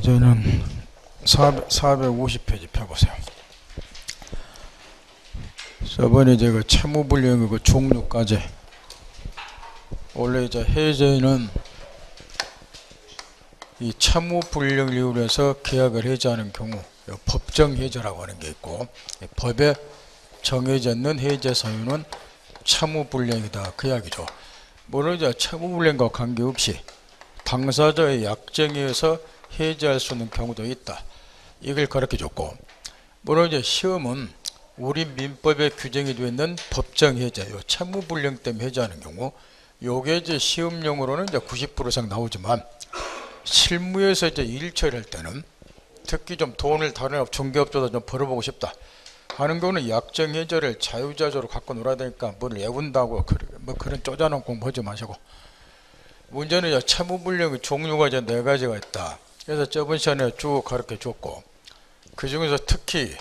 저는 450페이지 펴보세요. 저번에 제가 채무불이행 그 종류까지, 원래 이제 해제는 이 채무불이행 이유로 해서 계약을 해제하는 경우 법정 해제라고 하는 게 있고, 법에 정해져 있는 해제 사유는 채무불이행이다, 그 이야기죠. 물론 이제 채무불이행과 관계없이 당사자의 약정에 의해서 해제할 수 있는 경우도 있다, 이걸 가르쳐 줬고, 물론 이제 시험은 우리 민법에 규정이 되어 있는 법정 해제, 요 채무불이행 때문에 해제하는 경우, 요게 이제 시험용으로는 이제 90% 이상 나오지만, 실무에서 이제 일 처리할 때는 특히 좀 돈을 다른 중개업자도 좀 벌어보고 싶다 하는 경우는 약정 해제를 자유자재로 갖고 놀아야 되니까 뭘 외운다고 뭐 그런 쪼잔한 공부하지 마시고, 문제는 이제 채무불이행의 종류가 이제 4가지가 있다. 그래서 저번 시간에 쭉 가르쳐 줬고, 그 중에서 특히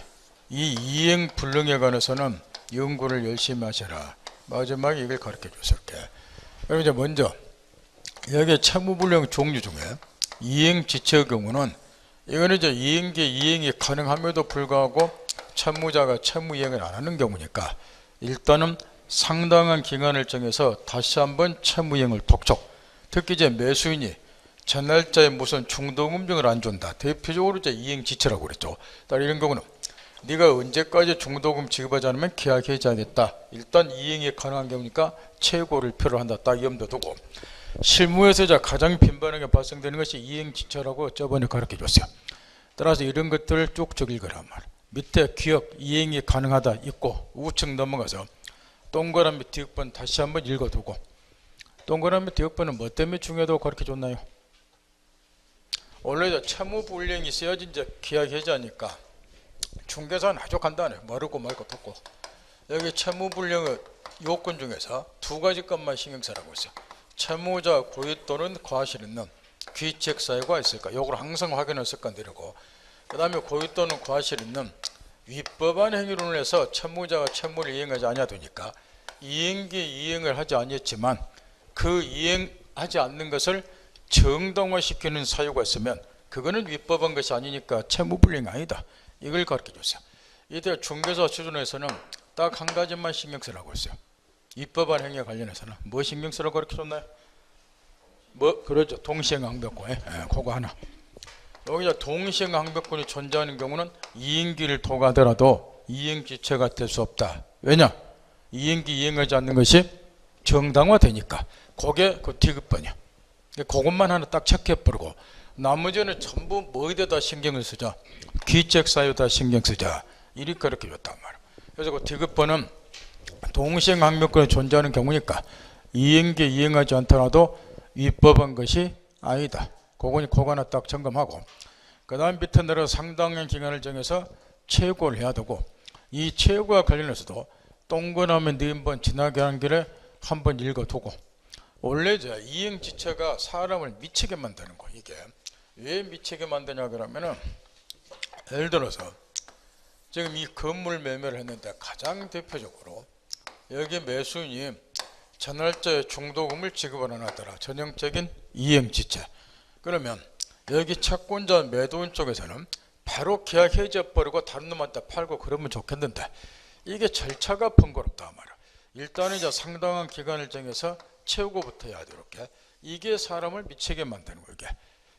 이 이행불능에 관해서는 연구를 열심히 하셔라, 마지막에 이걸 가르쳐 줬을게. 그럼 이제 먼저 여기 채무불이행 종류 중에 이행지체의 경우는, 이거는 이제 이행이 가능함에도 불구하고 채무자가 채무이행을 안 하는 경우니까 일단은 상당한 기간을 정해서 다시 한번 채무이행을 독촉, 특히 이제 매수인이 전날짜에 무슨 중도금융을 안 준다, 대표적으로 이제 이행지체라고 그랬죠. 따라 이런 경우는 네가 언제까지 중도금 지급하지 않으면 계약 해지하겠다, 일단 이행이 가능한 경우니까 최고를 표를 한다, 딱 염두 두고, 실무에서 이제 가장 빈번하게 발생되는 것이 이행지체라고 저번에 가르쳐 줬어요. 따라서 이런 것들을 쭉쭉 읽으란 말. 밑에 기억 이행이 가능하다 있고, 우측 넘어가서 동그라미 뒤역번 다시 한번 읽어두고, 동그라미 뒤역번은 뭐 때문에 중요하다고 가르쳐 줬나요? 원래 이제 채무불이행이 있어야지 이제 계약 해지하니까 중개사는 아주 간단해. 모르고 말고 듣고, 여기 채무불이행의 요건 중에서 2가지 것만 신경 쓰라고 했어요. 채무자 고의 또는 과실 있는 귀책 사유가 있을까, 요걸 항상 확인했을 건데, 이러고 그 다음에 고의 또는 과실 있는 위법한 행위로 인해서 채무자가 채무를 이행하지 아니하니까 이행기 이행을 하지 아니했지만 그 이행하지 않는 것을 정당화시키는 사유가 있으면 그거는 위법한 것이 아니니까 채무불이행 아니다, 이걸 가르쳐 줬어요. 이때 중개사 수준에서는 딱 한 가지만 신경 쓰라고 했어요. 위법한 행위에 관련해서는 뭐 신경 쓰라고 가르쳐 줬나요? 뭐 그러죠, 동시행항변권, 그거 하나. 여기서 동시행항변권이 존재하는 경우는 이행기를 통하더라도 이행지체가 될 수 없다. 왜냐? 이행기 이행하지 않는 것이 정당화되니까. 그게 그 디귿번이야. 그것만 하나 딱 체크해버리고, 나머지는 전부 뭐에다 신경을 쓰자? 귀책 사유다 신경 쓰자, 이리 그렇게 줬단 말이야. 그래서 그 디귿번은 동시행항변권이 존재하는 경우니까 이행기 이행하지 않더라도 위법한 것이 아니다. 그거 하나 딱 점검하고, 그 다음 밑에 내려 상당한 기간을 정해서 최고를 해야 되고, 이 최고와 관련해서도 동그라미 4번 지나게 하는 길에 한번 읽어두고, 원래 이제 이행지체가 사람을 미치게 만드는 거, 이게 왜 미치게 만드냐 그러면은, 예를 들어서 지금 이 건물 매매를 했는데 가장 대표적으로 여기 매수인이 전날짜에 중도금을 지급을 안 하더라, 전형적인 이행지체. 그러면 여기 채권자 매도인 쪽에서는 바로 계약 해지해버리고 다른 놈한테 팔고 그러면 좋겠는데, 이게 절차가 번거롭다 말이야. 일단은 이제 상당한 기간을 정해서 채우고부터 해야 돼. 이렇게 이게 사람을 미치게 만드는 거야.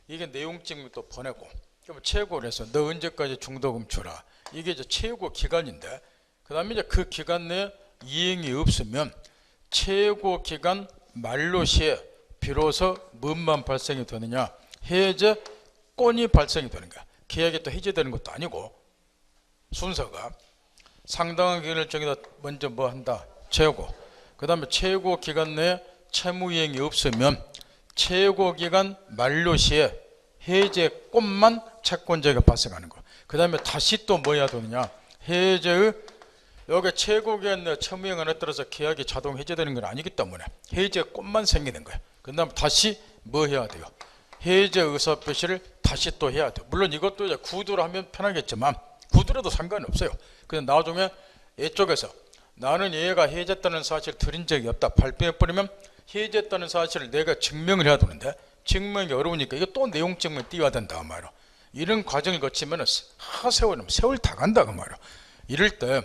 이게 내용증도 보내고, 그럼 채우고를 해서 너 언제까지 중도금 주라, 이게 이제 채우고 기간인데, 그 다음에 이제 그 기간 내에 이행이 없으면 채고 기간 만료 시에 비로소 뭔만 발생이 되느냐, 해제권이 발생이 되는 거야. 계약이 또 해제되는 것도 아니고, 순서가 상당한 기간을 정해서 먼저 뭐 한다, 채우고, 그 다음에 채고 기간 내에 채무이행이 없으면 채고 기간 만료 시에 해제권만 채권자에게 발생하는 거야. 그 다음에 다시 또 뭐 해야 되느냐, 해제의 여기 최고기간 내 채무이행을 따라서 계약이 자동 해제되는 건 아니기 때문에 해제권만 생기는 거야. 그 다음 다시 뭐 해야 돼요? 해제 의사표시를 다시 또 해야 돼요. 물론 이것도 이제 구두로 하면 편하겠지만 구두라도 상관이 없어요. 그냥 나중에 이쪽에서 나는 얘가 해제했다는 사실을 들은 적이 없다 발표해버리면 해제했다는 사실을 내가 증명을 해야 되는데, 증명이 어려우니까 이거 또 내용 증명을 띄워야 된다 말이야. 이런 과정을 거치면 세월 다 간다 그 말이야. 이럴 때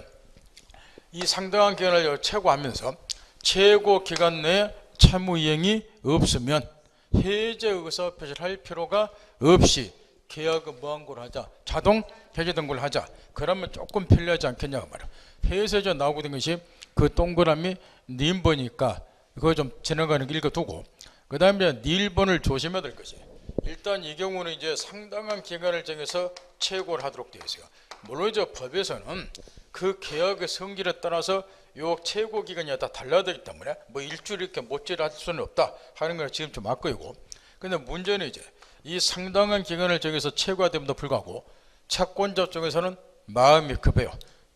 이 상당한 기간을 최고하면서 최고 기간 내에 채무 이행이 없으면 해제 의사 표시를 할 필요가 없이 계약을 무한고로 하자, 자동 해제된 걸로 하자. 그러면 조금 편리하지 않겠냐 그 말이야. 해제자 나오고 된 것이 그 동그라미 네 1번이니까 그거 좀 지나가는 거 읽어두고, 그 다음에 네 1번을 조심해야 될 것이, 일단 이 경우는 이제 상당한 기간을 정해서 최고를 하도록 되어 있어요. 물론 이제 법에서는 그 계약의 성질에 따라서 요 최고 기간이 다 달라야 되기 때문에 뭐 일주일 이렇게 못지를 할 수는 없다 하는 걸 지금 좀 맞고이고, 근데 문제는 이제 이 상당한 기간을 정해서 최고화됨에도 불구하고 채권자 쪽에서는 마음이 급해요.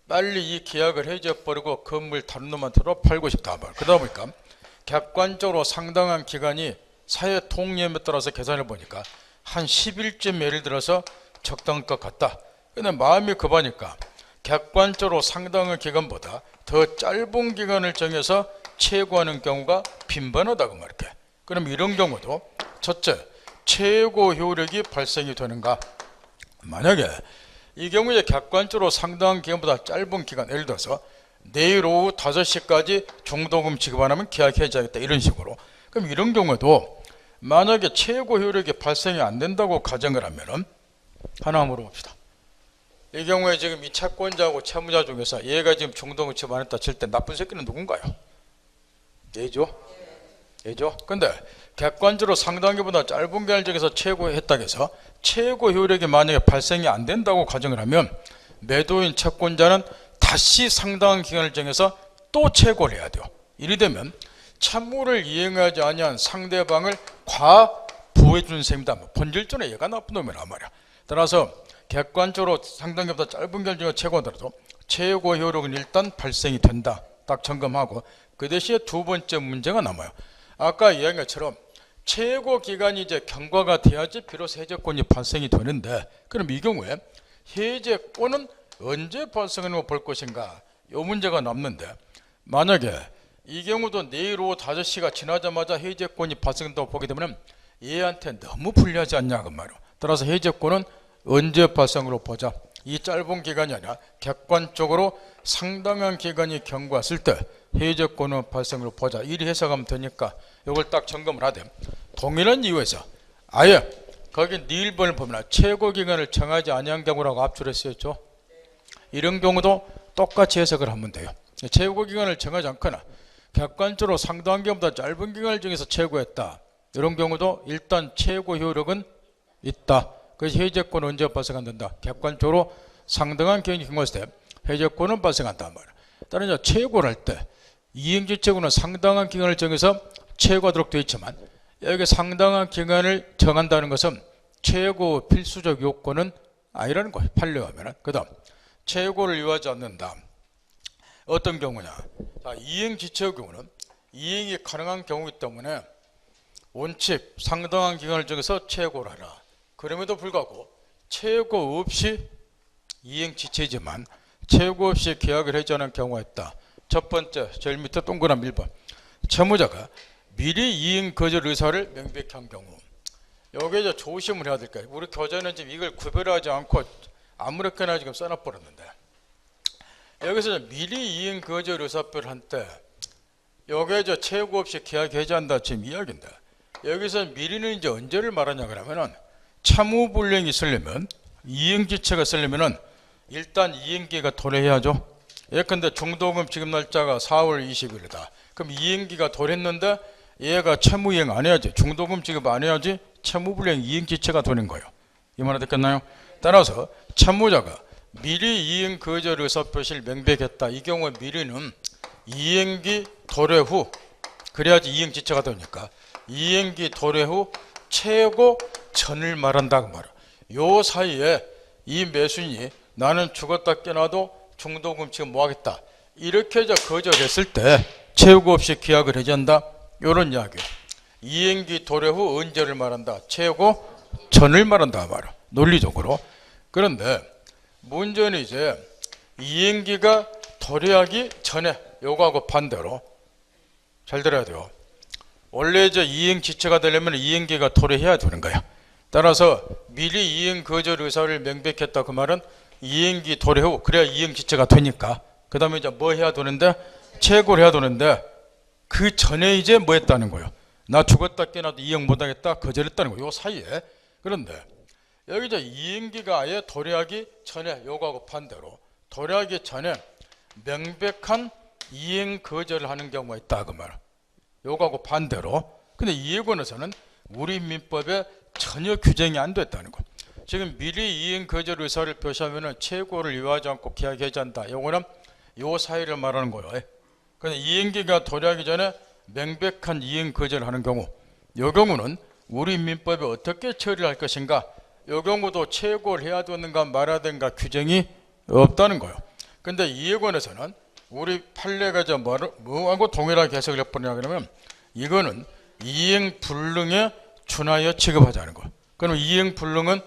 빨리 이 계약을 해제해버리고 건물 다른 놈한테로 팔고 싶다. 그러다 보니까 객관적으로 상당한 기간이 사회 통념에 따라서 계산해 보니까 한 10일쯤 예를 들어서 적당할 것 같다. 근데 마음이 급하니까 객관적으로 상당한 기간보다 더 짧은 기간을 정해서 최고하는 경우가 빈번하다고 말이야. 그럼 이런 경우도 첫째, 최고 효력이 발생이 되는가? 만약에 이 경우에 객관적으로 상당한 기간보다 짧은 기간, 예를 들어서 내일 오후 5시까지 중도금 지급 안 하면 계약 해지하겠다 이런 식으로, 그럼 이런 경우에도 만약에 최고 효력이 발생이 안 된다고 가정을 하면은 하나 물어봅시다. 이 경우에 지금 이 채권자하고 채무자 중에서 얘가 지금 중도금 지급 안 했다 칠 때 나쁜 새끼는 누군가요? 얘죠? 얘죠? 근데 객관적으로 상당한 기간보다 짧은 기간을 정해서 최고했다고 해서 최고 효력이 만약에 발생이 안 된다고 가정을 하면 매도인 채권자는 다시 상당한 기간을 정해서 또 최고를 해야 돼요. 이리 되면 채무를 이행하지 아니한 상대방을 과부해 준 셈이다. 본질적으로 얘가 나쁜 놈이란 말이야. 따라서 객관적으로 상당한 기간보다 짧은 기간을 정해서 최고하더라도 최고 효력은 일단 발생이 된다. 딱 점검하고, 그 대신에 두 번째 문제가 남아요. 아까 이야기한 것처럼 최고 기간이 이제 경과가 돼야지 비로소 해제권이 발생이 되는데, 그럼 이 경우에 해제권은 언제 발생하는 걸 볼 것인가? 이 문제가 남는데, 만약에 이 경우도 내일 오후 5시가 지나자마자 해제권이 발생한다고 보게 되면 얘한테 너무 불리하지 않냐 그 말이야. 따라서 해제권은 언제 발생으로 보자. 이 짧은 기간이 아니라 객관적으로 상당한 기간이 경과했을 때 해제권은 발생으로 보자. 이리 해석하면 되니까 이걸 딱 점검을 하되, 동일한 이유에서 아예 거기 네 1번을 보면 최고 기간을 정하지 아니한 경우라고 압축을 했었죠. 이런 경우도 똑같이 해석을 하면 돼요. 최고 기간을 정하지 않거나 객관적으로 상당한 기간보다 짧은 기간을 정해서 최고했다. 이런 경우도 일단 최고 효력은 있다. 그래서 해제권은 언제 발생한다? 객관적으로 상당한 기간이 경과했을 때 해제권은 발생한단 말이야. 따라서 최고를 할 때 이행지체고는 상당한 기간을 정해서 최고하도록 되어 있지만, 여기 상당한 기간을 정한다는 것은 최고 필수적 요건은 아니라는 거예요. 판례하면. 그 다음 최고를 요하지 않는다. 어떤 경우냐? 자, 이행지체의 경우는 이행이 가능한 경우이기 때문에 원칙 상당한 기간을 정해서 최고를 하라. 그럼에도 불구하고 최고 없이 이행지체이지만 최고 없이 계약을 해지하는 경우가 있다. 첫 번째, 제일 밑에 동그라미 1번. 채무자가 미리 이행 거절 의사를 명백히 한 경우. 여기에 이제 조심을 해야 될 거예요. 우리 교재는 지금 이걸 구별하지 않고 아무렇게나 지금 써놔버렸는데, 여기서 미리 이행 거절 의사표를 한 때 여기에 이제 최고 없이 계약 해지한다 지금 이야기인데, 여기서 미리는 이제 언제를 말하냐 그러면은 채무 불이행이 있으려면, 이행지체가 있으려면은 일단 이행기가 도래해야죠. 예컨대 중도금 지급 날짜가 4월 20일이다. 그럼 이행기가 도래했는데 얘가 채무 이행 안 해야지, 중도금 지급 안 해야지 채무 불이행 이행지체가 되는 거예요. 이 말 됐겠나요? 따라서 채무자가 미리 이행 거절 의사표시를 명백했다. 이 경우에 미리는 이행기 도래 후, 그래야지 이행지체가 되니까 이행기 도래 후 최고 전을 말한다고 말이야. 요 사이에 이 매수인이 나는 죽었다 깨나도 중도금 지금 뭐 하겠다 이렇게 거절했을 때 최고 없이 계약을 해지한다. 요런 이야기예요. 이행기 도래 후 언제를 말한다? 최고 전을 말한다 말이야. 논리적으로. 그런데 문제는 이제 이행기가 도래하기 전에, 요거하고 반대로 잘 들어야 돼요. 원래 이제 이행지체가 되려면 이행기가 도래해야 되는 거야. 따라서 미리 이행 거절 의사를 명백했다. 그 말은 이행기 도래 후 그래야 이행 지체가 되니까. 그 다음에 이제 뭐 해야 되는데? 체고를 해야 되는데 그 전에 이제 뭐 했다는 거예요? 나 죽었다 깨나도 이행 못하겠다 거절했다는 거예요. 요 사이에. 그런데 여기 이제 이행기가 아예 도래하기 전에 요거하고 반대로 도래하기 전에 명백한 이행 거절을 하는 경우가 있다. 그 말. 요거하고 반대로. 근데 이 예고에서는 우리 민법에 전혀 규정이 안 됐다는 거. 지금 미리 이행 거절 의사를 표시하면은 최고를 요하지 않고 계약 해지한다. 요거는 요 사이를 말하는 거예요. 근데 이행기가 도래하기 전에 명백한 이행 거절을 하는 경우, 요 경우는 우리 민법에 어떻게 처리를 할 것인가? 요 경우도 최고를 해야 되는가 말아야 되는가 규정이 없다는 거예요. 근데 이 예고에서는 우리 판례가 뭐하고 동일하게 해석을 해버리냐 그러면 이거는 이행 불능에 준하여 취급하자는 거. 그럼 이행 불능은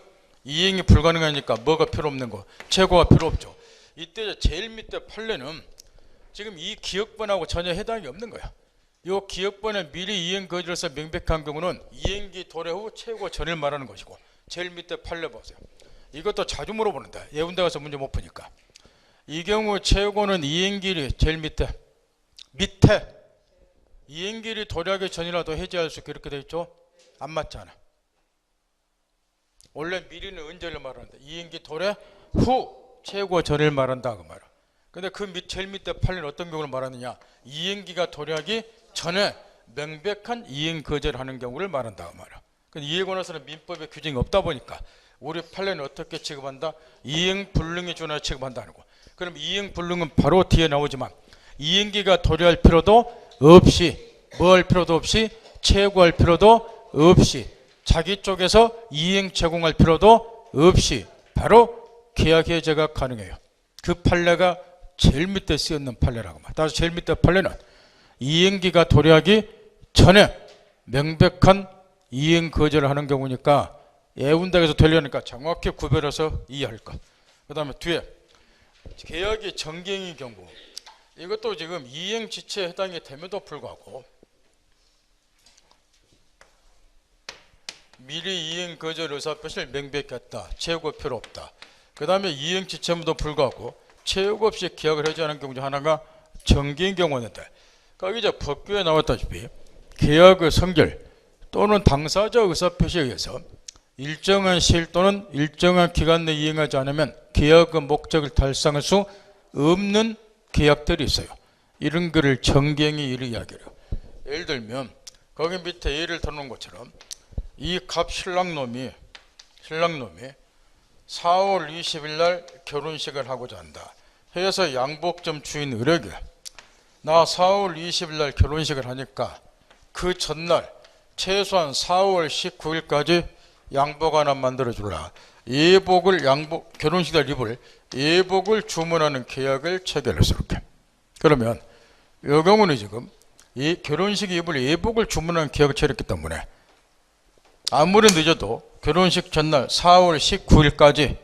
이행이 불가능하니까 뭐가 필요 없는 거? 최고가 필요 없죠. 이때 제일 밑에 판례는 지금 이 기억번하고 전혀 해당이 없는 거야. 이 기억번에 미리 이행 거절에서 명백한 경우는 이행기 도래 후 최고 전을 말하는 것이고, 제일 밑에 판례 보세요. 이것도 자주 물어보는데 예운대 가서 문제 못 푸니까 이 경우 최고는 이행길이 제일 밑에 이행길이 도래하기 전이라도 해제할 수 있게 이렇게 돼 있죠. 안 맞잖아. 원래 미리는 언제를 말하는데 이행기 도래 후 최고 전을 말한다 그 말이야. 근데 그 제일 밑에 판례는 어떤 경우를 말하느냐? 이행기가 도래하기 전에 명백한 이행 거절하는 경우를 말한다 그 말이야. 근데 이에 관해서는 민법에 규정이 없다 보니까 우리 판례는 어떻게 취급한다? 이행 불능에 준하여 취급한다는 거. 그럼 이행 불능은 바로 뒤에 나오지만 이행기가 도래할 필요도 없이 뭐 할 필요도 없이 최고할 필요도 없이 자기 쪽에서 이행 제공할 필요도 없이 바로 계약 해제가 가능해요. 그 판례가 제일 밑에 쓰였는 판례라고 말이야. 따라서 제일 밑에 판례는 이행기가 도래하기 전에 명백한 이행 거절을 하는 경우니까 예운대에서 되려니까 정확히 구별해서 이해할 것. 그 다음에 뒤에 계약이 정경의 경우, 이것도 지금 이행 지체에 해당이 됨에도 불구하고 미리 이행 거절 의사 표시를 명백했다. 최고 필요 없다. 그 다음에 이행 지체에도 불구하고 최고 없이 계약을 해제하는 경우 중 하나가 정경의 경우였는데, 거기 이제 법규에 나왔다시피 계약의 성결 또는 당사자 의사 표시에 의해서 일정한 시일 또는 일정한 기간 내에 이행하지 않으면 계약의 목적을 달성할 수 없는 계약들이 있어요. 이런 거를 정경이 이를 이야기해요. 예를 들면 거기 밑에 예를 들어놓은 것처럼 이 갑 신랑놈이 4월 20일 날 결혼식을 하고자 한다. 해서 양복점 주인 을에게 나 4월 20일 날 결혼식을 하니까 그 전날 최소한 4월 19일까지 양복 하나 만들어줄라. 결혼식 날 입을 예복을 주문하는 계약을 체결했어. 이렇게. 그러면 이 경우는 지금 이 결혼식 입을 예복을 주문하는 계약을 체결했기 때문에 아무리 늦어도 결혼식 전날 4월 19일까지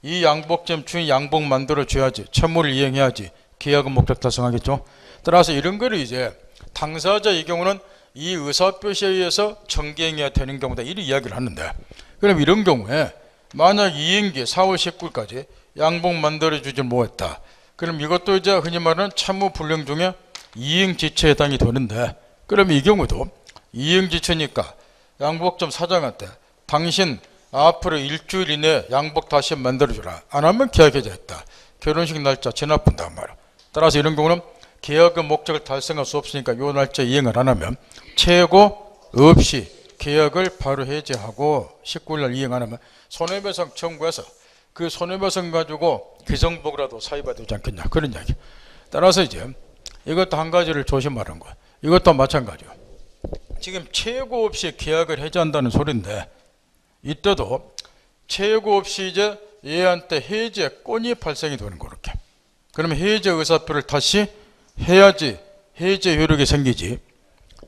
이 양복점 주인 양복 만들어줘야지, 채무를 이행해야지 계약은 목적 달성하겠죠. 따라서 이런 거를 이제 당사자 이 경우는 이 의사표시에 의해서 정경해야 되는 경우다 이런 이야기를 하는데, 그럼 이런 경우에 만약 이행기 4월 19일까지 양복 만들어주지 못했다. 그럼 이것도 이제 흔히 말하는 채무불량 중에 이행지체에 해당이 되는데, 그럼 이 경우도 이행지체니까 양복점 사장한테 당신 앞으로 일주일 이내에 양복 다시 만들어주라. 안 하면 계약 해제했다. 결혼식 날짜 지나쁜단 말이야. 따라서 이런 경우는 계약의 목적을 달성할 수 없으니까 이 날짜 이행을 안 하면 최고 없이 계약을 바로 해제하고 19일 날 이행 안 하면 손해배상 청구해서 그 손해배상 가지고 기성복이라도 사유가 되지 않겠냐 그런 이야기. 따라서 이제 이것도 한 가지를 조심하는 거야. 이것도 마찬가지요. 지금 최고 없이 계약을 해제한다는 소리인데 이때도 최고 없이 이제 얘한테 해제권이 발생이 되는 거 이렇게. 그러면 해제 의사표를 다시 해야지 해제 효력이 생기지.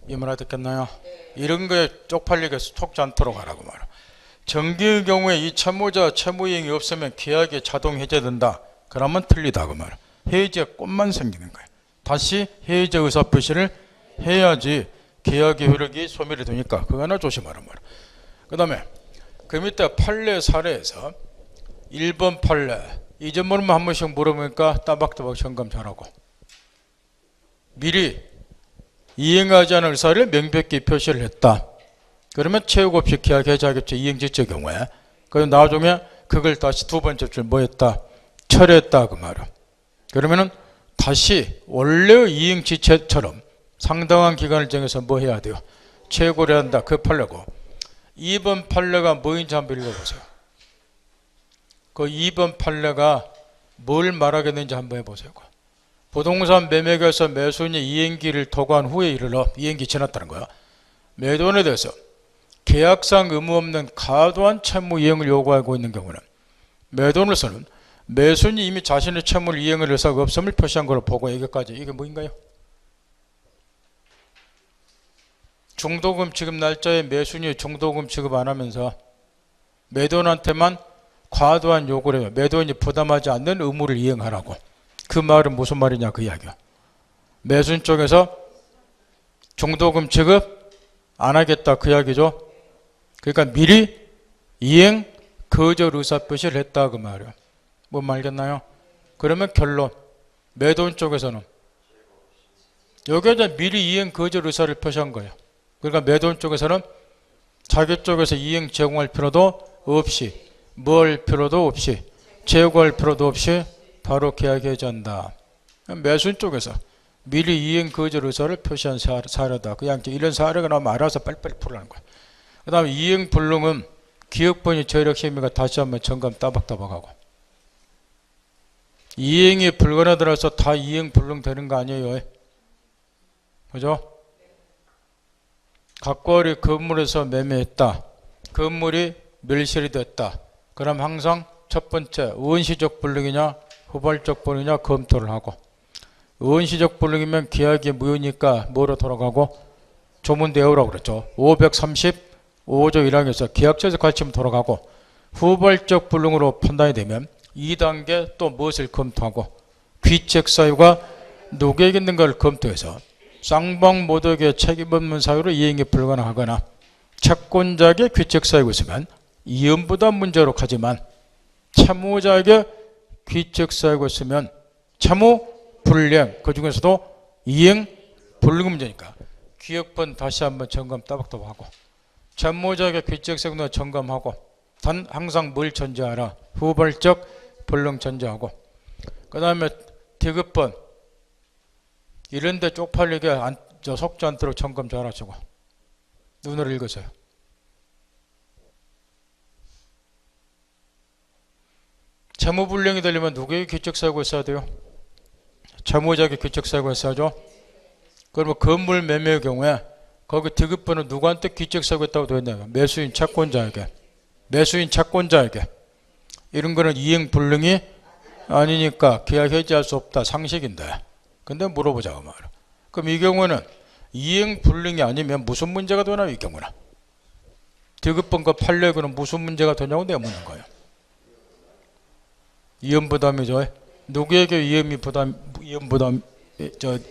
이 말 알겠나요? 이런 거에 쪽팔리게 속지 않도록 하라고 말이야. 정기의 경우에 이 채무자 채무이행이 없으면 계약이 자동 해제된다. 그러면 틀리다 그 말이야. 해제권만 생기는 거야. 다시 해제 의사표시를 해야지 계약의 효력이 소멸이 되니까 그거 하나 조심하란 말이야. 그 다음에 그 밑에 판례 사례에서 1번 판례 이 점으로만 한 번씩 물어보니까 따박따박 점검 잘하고, 미리 이행하지 않을 의사를 명백히 표시를 했다. 그러면 채우고 없이 계약 해지하겠죠. 이행지체 경우에. 그리고 나중에 그걸 다시 두 번째 줄 뭐 했다? 철회했다 그 말이야. 그러면은 다시 원래의 이행지체처럼 상당한 기간을 정해서 뭐 해야 돼요? 채고를 한다. 그 판례고. 2번 판례가 뭐인지 한번 읽어보세요. 그 2번 판례가 뭘 말하겠는지 한번 해보세요. 부동산 매매계에서 매수인이 이행기를 도구한 후에 이르러, 이행기 지났다는 거야. 매도인에 대해서 계약상 의무 없는 과도한 채무 이행을 요구하고 있는 경우는 매도인으로서는 매수인이 이미 자신의 채무를 이행할 의사가 없음을 표시한 걸로 보고, 여기까지. 이게 뭐인가요? 중도금 지급 날짜에 매수인이 중도금 지급 안 하면서 매도인한테만 과도한 요구를 해요. 매도인이 부담하지 않는 의무를 이행하라고. 그 말은 무슨 말이냐 그 이야기야. 매수인 쪽에서 중도금 지급 안 하겠다 그 이야기죠. 그러니까 미리 이행 거절 의사표시를 했다 그 말이야. 뭔 말겠나요? 그러면 결론, 매도인 쪽에서는 여기에 미리 이행 거절 의사를 표시한 거예요. 그러니까 매도인 쪽에서는 자기 쪽에서 이행 제공할 필요도 없이, 뭐 할 필요도 없이, 제고할 필요도 없이 바로 계약 해지한다. 매수인 쪽에서 미리 이행 거절 의사를 표시한 사례다. 그냥 이런 사례가 나오면 알아서 빨리빨리 풀라는 거야. 그 다음에 이행 불능은 기억본이 저력 심의가 다시 한번 점검 따박따박하고, 이행이 불가능하더라도 다 이행 불능 되는 거 아니에요. 그죠? 각과리 건물에서 매매했다. 건물이 멸실이 됐다. 그럼 항상 첫 번째 원시적 불능이냐 후발적 불능이냐 검토를 하고, 원시적 불능이면 계약이 무효니까 뭐로 돌아가고? 조문대우라고 그랬죠. 535조 1항에서 계약처에서 가르치면 돌아가고, 후발적 불능으로 판단이 되면 2단계 또 무엇을 검토하고, 귀책 사유가 누구에게 있는가를 검토해서 쌍방 모두에게 책임 없는 사유로 이행이 불가능하거나 채권자에게 귀책 사유가 있으면 이연부담 문제로 가지만, 채무자에게 귀책 사유가 있으면 채무 불이행, 그 중에서도 이행 불능 문제니까 기억본 다시 한번 점검 따박따박하고, 채무자에게 귀책 사유는 점검하고, 단 항상 뭘 전제하라? 후발적 불능 전제하고, 그 다음에 디귿번 이런데 쪽팔리게 속지 않도록 점검 잘 하시고, 눈으로 읽으세요. 채무불량이 되려면 누구에게 귀책사유가 있어야 돼요? 채무자에게 귀책사유가 있어야죠. 그러면 건물 매매의 경우에 거기 디귿번은 누구한테 귀책사유가 있다고 되어 있나요? 매수인 채권자에게. 매수인 채권자에게. 이런 거는 이행불능이 아니니까 계약 해지할 수 없다. 상식인데. 근데 물어보자고 말이야. 그럼 이 경우는 이행불능이 아니면 무슨 문제가 되나요? 이 경우는 디귿번과 판례에는 무슨 문제가 되냐고 내가 묻는 거예요. 이연부담이죠. 누구에게 이연부담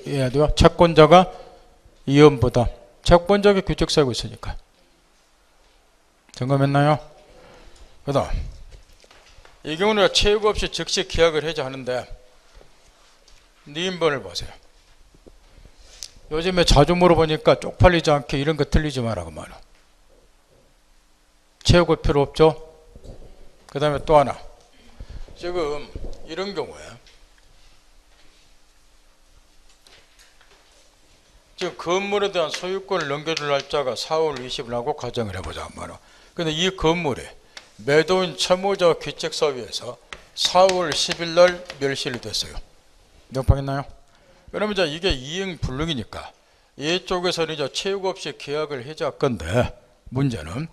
해야 돼요? 채권자가 이연부담. 채권자에게 귀책사유가 있으니까. 점검했나요? 그 다음 이 경우는 채용 없이 즉시 계약을 해지하는데, 니인번을 보세요. 요즘에 자주 물어보니까 쪽팔리지 않게 이런 거 틀리지 마라고 말이야. 채우고 필요 없죠. 그 다음에 또 하나, 지금 이런 경우에 지금 건물에 대한 소유권을 넘겨줄 날짜가 4월 20일 하고 가정을 해보자 말이야. 근데 이 건물이 매도인 채무자 귀책사유에서 4월 10일 날 멸실이 됐어요. 명확하겠나요? 그러면 이제 이게 이행불능이니까 이쪽에서는 이제 채용 없이 계약을 해지할 건데, 문제는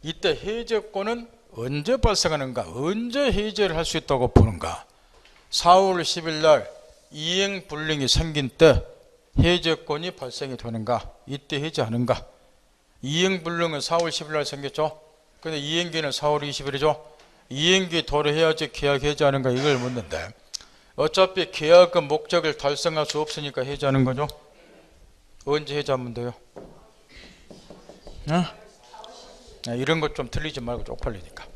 이때 해제권은 언제 발생하는가, 언제 해제를 할 수 있다고 보는가. 4월 10일 날 이행불능이 생긴 때 해제권이 발생이 되는가, 이때 해제하는가. 이행불능은 4월 10일 날 생겼죠. 근데 이행기는 4월 20일이죠. 이행기 도래해야지 계약 해제하는가, 이걸 묻는데, 어차피 계약의 목적을 달성할 수 없으니까 해제하는 거죠. 언제 해제하면 돼요? 이런 것 좀 틀리지 말고 쪽팔리니까.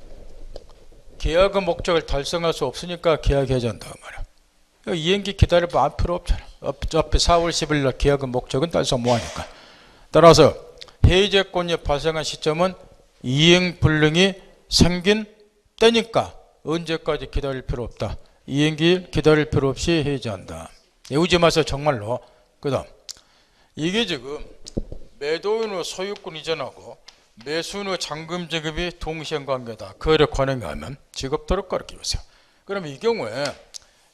계약의 목적을 달성할 수 없으니까 계약 해지한다 말이야. 이행기 기다려봐 안 필요 없잖아. 어차피 4월 10일 날 계약의 목적은 달성 못하니까. 따라서 해제권이 발생한 시점은 이행 불능이 생긴 때니까 언제까지 기다릴 필요 없다. 이행기 기다릴 필요 없이 해제한다. 외우지 마세요 정말로. 그 다음 이게 지금 매도인의 소유권 이전하고 매수인의 잔금 지급이 동시행관계다. 거래 관행에 하면 직업도를 이렇게 보세요. 그러면 이 경우에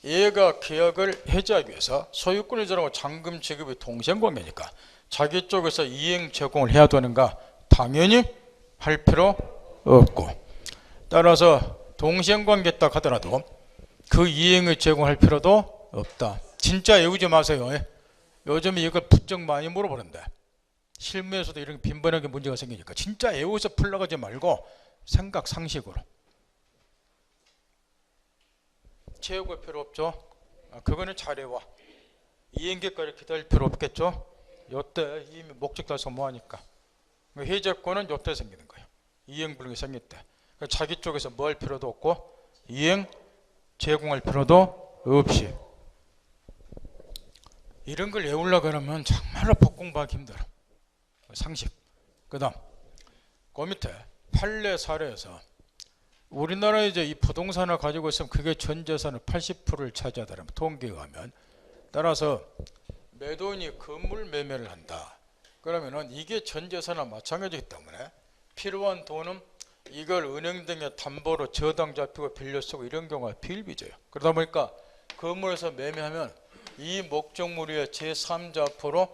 얘가 계약을 해지하기 위해서 소유권 이전하고 잔금 지급이 동시행관계니까 자기 쪽에서 이행 제공을 해야 되는가? 당연히 할 필요 없고, 따라서 동시행관계 딱 하더라도 그 이행을 제공할 필요도 없다. 진짜 외우지 마세요. 요즘에 이걸 부쩍 많이 물어보는데 실무에서도 이런 빈번하게 문제가 생기니까 진짜 외워서 풀러가지 말고 생각 상식으로. 채우고 필요 없죠. 그거는 잘 외워. 이행기까지 기다릴 필요 없겠죠. 요때 이미 목적 달성 뭐하니까. 해제권은 요때 생기는 거예요. 이행 불능이 생길 때. 자기 쪽에서 뭐 할 필요도 없고 이행 제공할 필요도 없이. 이런 걸 외우려고 하면 정말로 복공부하기 힘들어. 상식. 그 다음 그 밑에 판례 사례에서 우리나라에 이제 이 부동산을 가지고 있으면 그게 전 재산의 80%를 차지하더라면 통계에 가면, 따라서 매도인이 건물 매매를 한다. 그러면은 이게 전 재산과 마찬가지이기 때문에 필요한 돈은 이걸 은행 등의 담보로 저당 잡히고 빌려 쓰고 이런 경우가 비일비재요. 그러다 보니까 건물에서 매매하면 이 목적물의 제3자포로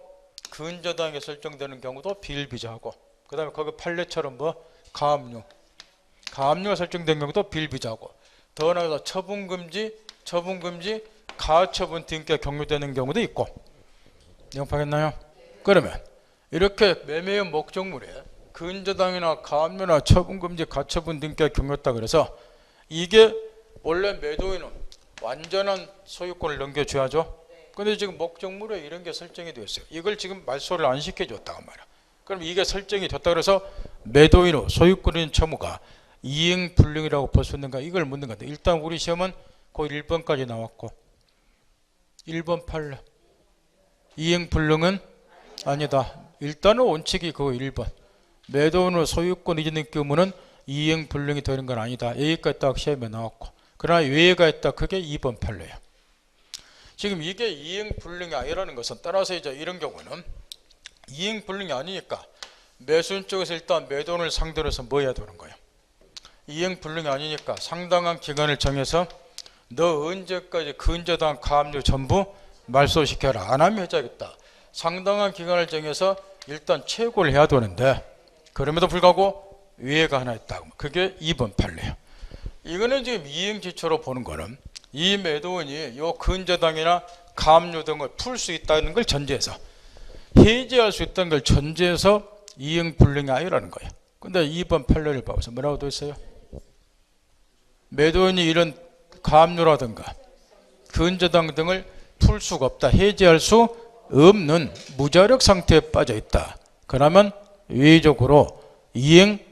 근저당에 설정되는 경우도 비일비재하고, 그 다음에 거기 판례처럼 뭐 가압류가 설정된 경우도 비일비재하고, 더 나아가서 처분금지, 가처분 등기가 경료되는 경우도 있고. 영파겠나요? 그러면 이렇게 매매의 목적물에 근저당이나 가압류나 처분금지, 가처분 등기가 경료했다 그래서 이게 원래 매도인은 완전한 소유권을 넘겨줘야죠. 근데 지금 목적물에 이런 게 설정이 되어 있어요. 이걸 지금 말소를 안 시켜줬다고 말이야. 그럼 이게 설정이 됐다 그래서 매도인의 소유권인 채무가 이행 불능이라고 볼 수 있는가? 이걸 묻는 건데, 일단 우리 시험은 그 1번까지 나왔고 1번 판례 이행 불능은 아니다. 일단은 원칙이 그거 1번. 매도인의 소유권 이전의 경우는 이행 불능이 되는 건 아니다. 여기가 있다 시험에 나왔고, 그러나 외가 있다. 그게 2번 판례예요. 지금 이게 이행 불능이 아니라는 것은, 따라서 이제 이런 경우는 이행 불능이 아니니까 매수인 쪽에서 일단 매도인을 상대로 해서 뭐 해야 되는 거예요? 이행 불능이 아니니까 상당한 기간을 정해서 너 언제까지 근저당 가압류 전부 말소시켜라. 안 하면 해줘야겠다. 상당한 기간을 정해서 일단 채굴을 해야 되는데, 그럼에도 불구하고 위해가 하나 있다. 그게 2번 판례예요. 이거는 지금 이행지초로 보는 거는 이 매도인이 요 근저당이나 가압류 등을 풀 수 있다는 걸 전제해서, 해지할 수 있다는 걸 전제해서 이행 불능이 아니라는 거예요. 근데 2번 판례를 봐서 뭐라고 되어 있어요? 매도인이 이런 가압류라든가 근저당 등을 풀 수가 없다. 해지할 수 없는 무자력 상태에 빠져 있다. 그러면 외적으로 이행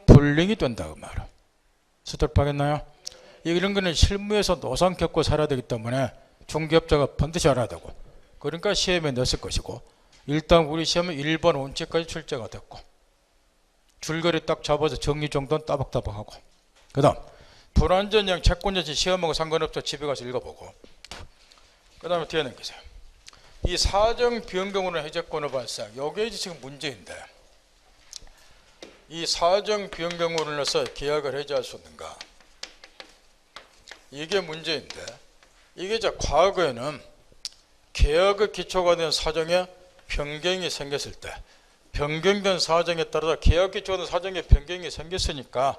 불능이 된다고 말이야. 스톱하겠나요? 이런 거는 실무에서 노상 겪고 살아야 되기 때문에 중개업자가 반드시 알아야 되고, 그러니까 시험에 넣었을 것이고, 일단 우리 시험은 1번 원칙까지 출제가 됐고, 줄거리 딱 잡아서 정리정돈 따박따박하고, 그 다음 불완전형 채권자치 시험하고 상관없어. 집에 가서 읽어보고, 그 다음에 뒤에 넘기세요. 이 사정 변경으로 해제권의 발생, 이게 지금 문제인데, 이 사정 변경으로 인해서 계약을 해제할 수 있는가? 이게 문제인데, 이게 이제 과거에는 계약의 기초가 된 사정에 변경이 생겼을 때, 변경된 사정에 따라서 계약 기초가 된 사정에 변경이 생겼으니까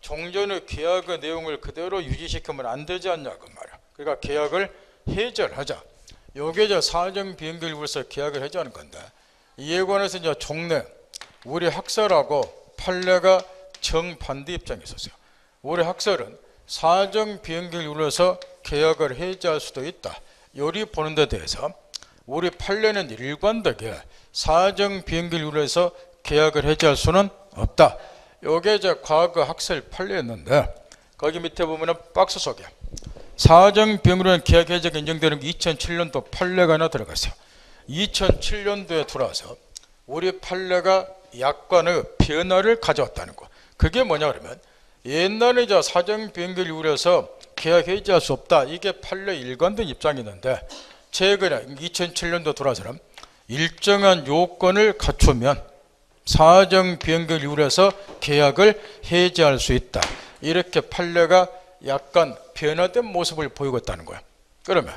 종전의 계약의 내용을 그대로 유지시키면 안 되지 않냐고 말이야. 그러니까 계약을 해제를 하자. 요게 이제 사정 변경을 위해서 계약을 해제하는 건데, 이에 관해서 이제 종래 우리 학설하고 판례가 정반대 입장에 있었어요. 우리 학설은 사정 변경을 위해서 계약을 해제할 수도 있다. 요리 보는 데 대해서 우리 판례는 일관되게 사정 변경을 위해서 계약을 해제할 수는 없다. 요게 이제 과거 학설 판례였는데 거기 밑에 보면은 박스 속에 사정병으로는 계약 해제가 인정되는 2007년도 판례가 하나 들어갔어요. 2007년도에 들어와서 우리 판례가 약관의 변화를 가져왔다는 거. 그게 뭐냐 그러면 옛날에 이제 사정변경을 우려서 계약 해지할 수 없다. 이게 판례 일관된 입장이었는데 최근에 2007년도 들어와서는 일정한 요건을 갖추면 사정 변경을 우려서 계약을 해지할 수 있다. 이렇게 판례가 약간 변화된 모습을 보이고 있다는 거야. 그러면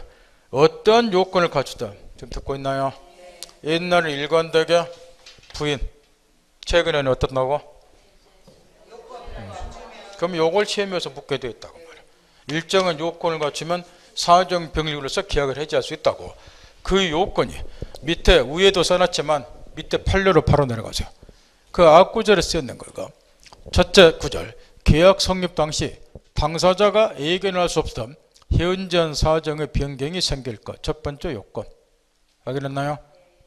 어떤 요건을 갖추다? 지금 듣고 있나요? 옛날에 일관되게 부인, 최근에는 어떻다고? 그럼 요걸 시험에서 묻게 되어 있다고 말이야. 일정한 요건을 갖추면 사정 변경을 우려서 계약을 해지할 수 있다고. 그 요건이 밑에 위에도 써놨지만 밑에 판례로 바로 내려가세요. 그 앞구절에 쓰였는 거가 첫째 구절, 계약 성립 당시 당사자가 예견할 수 없었던 현저한 사정의 변경이 생길 것. 첫 번째 요건. 확인했나요?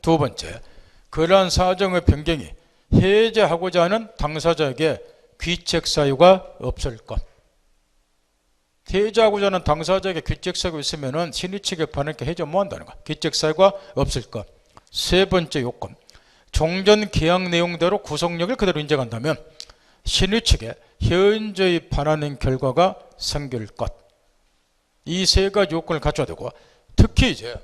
두 번째, 그러한 사정의 변경이 해제하고자 하는 당사자에게 귀책 사유가 없을 것. 해제하고자 하는 당사자에게 귀책 사유가 있으면 신의 측에 반응해 해제 못 한다는 것. 귀책 사유가 없을 것. 세 번째 요건, 종전 계약 내용대로 구속력을 그대로 인정한다면 신의 측에 현저히 반하는 결과가 생길 것. 이 세 가지 요건을 갖춰야 되고, 특히 이제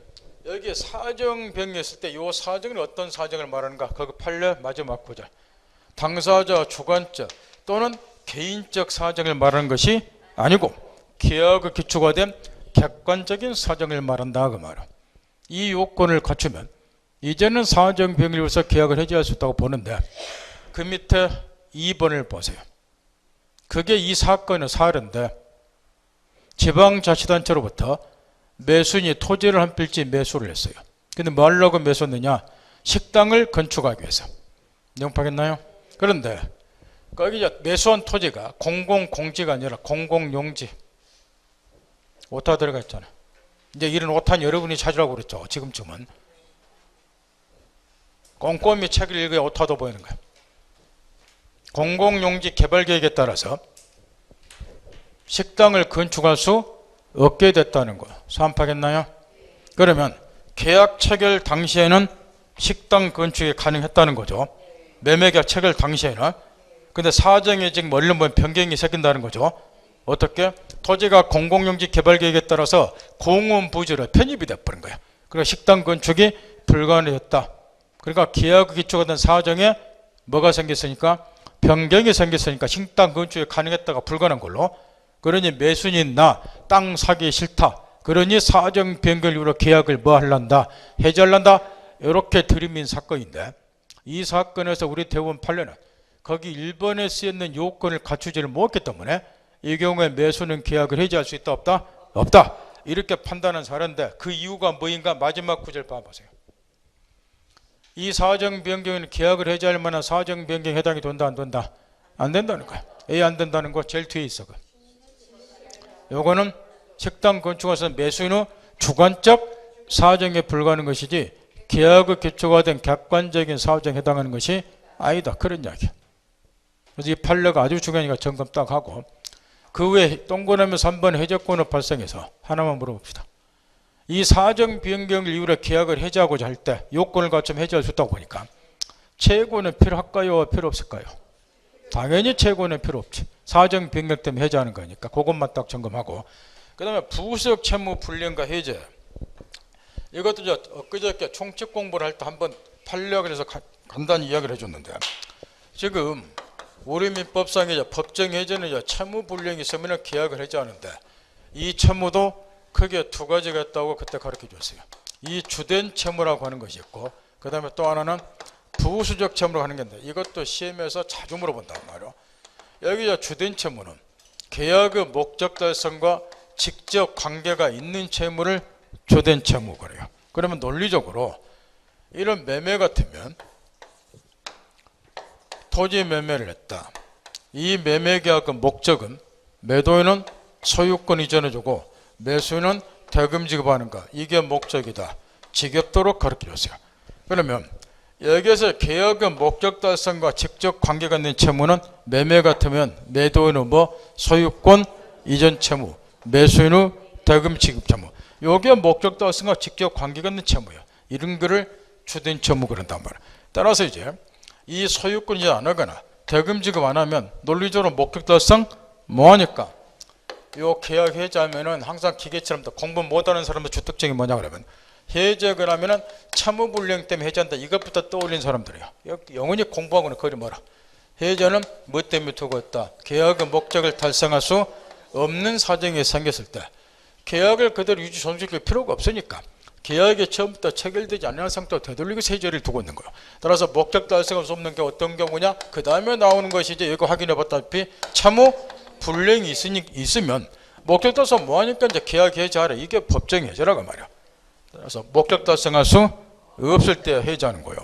여기 사정 변경했을 때 이 사정은 어떤 사정을 말하는가? 거기 판례 마지막 구절. 당사자 주관적 또는 개인적 사정을 말하는 것이 아니고 계약의 기초가 된 객관적인 사정을 말한다 그 말이야. 이 요건을 갖추면 이제는 사정 변경을 위해서 계약을 해지할 수 있다고 보는데 그 밑에 2번을 보세요. 그게 이 사건의 사례인데 지방자치단체로부터 매수인이 토지를 한 필지 매수를 했어요. 근데 뭐 하려고 매수했느냐? 식당을 건축하기 위해서. 내용 파겠나요? 그런데 거기 매수한 토지가 공공공지가 아니라 공공용지. 오타 들어가 있잖아요. 이제 이런 오타는 여러분이 찾으라고 그랬죠. 지금쯤은. 꼼꼼히 책을 읽어야 오타도 보이는 거예요. 공공용지 개발계획에 따라서 식당을 건축할 수 없게 됐다는 거. 수합하겠나요? 그러면 계약 체결 당시에는 식당 건축이 가능했다는 거죠. 매매계약 체결 당시에는. 근데 사정이 지금 얼른 보면 변경이 생긴다는 거죠. 어떻게? 토지가 공공용지 개발계획에 따라서 공원부지로 편입이 돼버린 거예요. 그러니까 식당 건축이 불가능했다. 그러니까 계약 기초가 된 사정에 뭐가 생겼으니까? 변경이 생겼으니까 식당 건축이 가능했다가 불가능한 걸로. 그러니 매수인 나 땅 사기 싫다. 그러니 사정 변경을 이유로 계약을 뭐 할란다? 해지할란다? 이렇게 들이민 사건인데 이 사건에서 우리 대법원 판례는 거기 1번에 쓰여있는 요건을 갖추지를 못했기 때문에 이 경우에 매수는 계약을 해지할 수 있다 없다? 없다. 이렇게 판단한 사례인데 그 이유가 뭐인가? 마지막 구절 봐보세요. 이 사정 변경은 계약을 해지할 만한 사정 변경에 해당이 된다 안 된다? 안 된다는 거야. 왜 안 된다는 거 제일 뒤에 있어. 요거는 식당 건축에서 매수인의 주관적 사정에 불과한 것이지 계약의 기초가 된 객관적인 사정에 해당하는 것이 아니다. 그런 이야기야. 그래서 이 판례가 아주 중요하니까 점검 딱 하고 그 외에 동그라미 3번 해제권을 발생해서 하나만 물어봅시다. 이 사정 변경을 이유로 계약을 해지하고자 할 때 요건을 갖추면 해지할 수 있다고 보니까 채권은 필요할까요? 필요 없을까요? 당연히 채권은 필요 없지. 사정 변경 때문에 해지하는 거니까 그것만 딱 점검하고 그 다음에 부수적 채무 불량과 해제 이것도 저 엊그저께 총칙 공부를 할 때 한번 판례학을 해서 간단히 이야기를 해줬는데 지금 우리 민법상에 이제 법정 해제는 이제 채무 불량이 있으면 계약을 해지하는데 이 채무도 크게 두 가지가 있다고 그때 가르쳐 줬어요. 이 주된 채무라고 하는 것이 있고 그 다음에 또 하나는 부수적 채무라고 하는 게 있는데 이것도 시험에서 자주 물어본단 말이에요. 여기 주된 채무는 계약의 목적 달성과 직접 관계가 있는 채무를 주된 채무 그래요. 그러면 논리적으로 이런 매매 같으면 토지 매매를 했다. 이 매매 계약의 목적은 매도인은 소유권 이전해주고 매수인은 대금 지급하는 것. 이게 목적이다. 지겹도록 가르쳐 줬어요. 그러면 여기에서 계약의 목적 달성과 직접 관계가 있는 채무는 매매 같으면 매도인의 소유권 이전 채무, 매수인의 대금 지급 채무. 요게 목적 달성과 직접 관계가 있는 채무예요. 이런 거를 주된 채무 그런단 말이에요. 따라서 이제 이 소유권 이전 안 하거나 대금 지급 안 하면 논리적으로 목적 달성 뭐하니까 요 계약 해지하면은 항상 기계처럼 공부 못하는 사람의 주특징이 뭐냐 그러면 해지하고 나면은 채무 불이행 때문에 해지한다 이것부터 떠올린 사람들이에요. 영원히 공부하고는 거리 멀어. 해지는 뭐 때문에 두고 있다. 계약의 목적을 달성할 수 없는 사정이 생겼을 때 계약을 그대로 유지 존속할 필요가 없으니까 계약이 처음부터 체결되지 않는 상태로 되돌리고 세제를 두고 있는 거예요. 따라서 목적 달성할 수 없는 게 어떤 경우냐? 그 다음에 나오는 것이 이제 이거 확인해 봤다시피 채무 불이행이 있으면 목적 달성 뭐하니까 이제 계약 해지하라. 이게 법정 해지라고 말이야. 따라서 목적 달성할 수 없을 때 해지하는 거예요.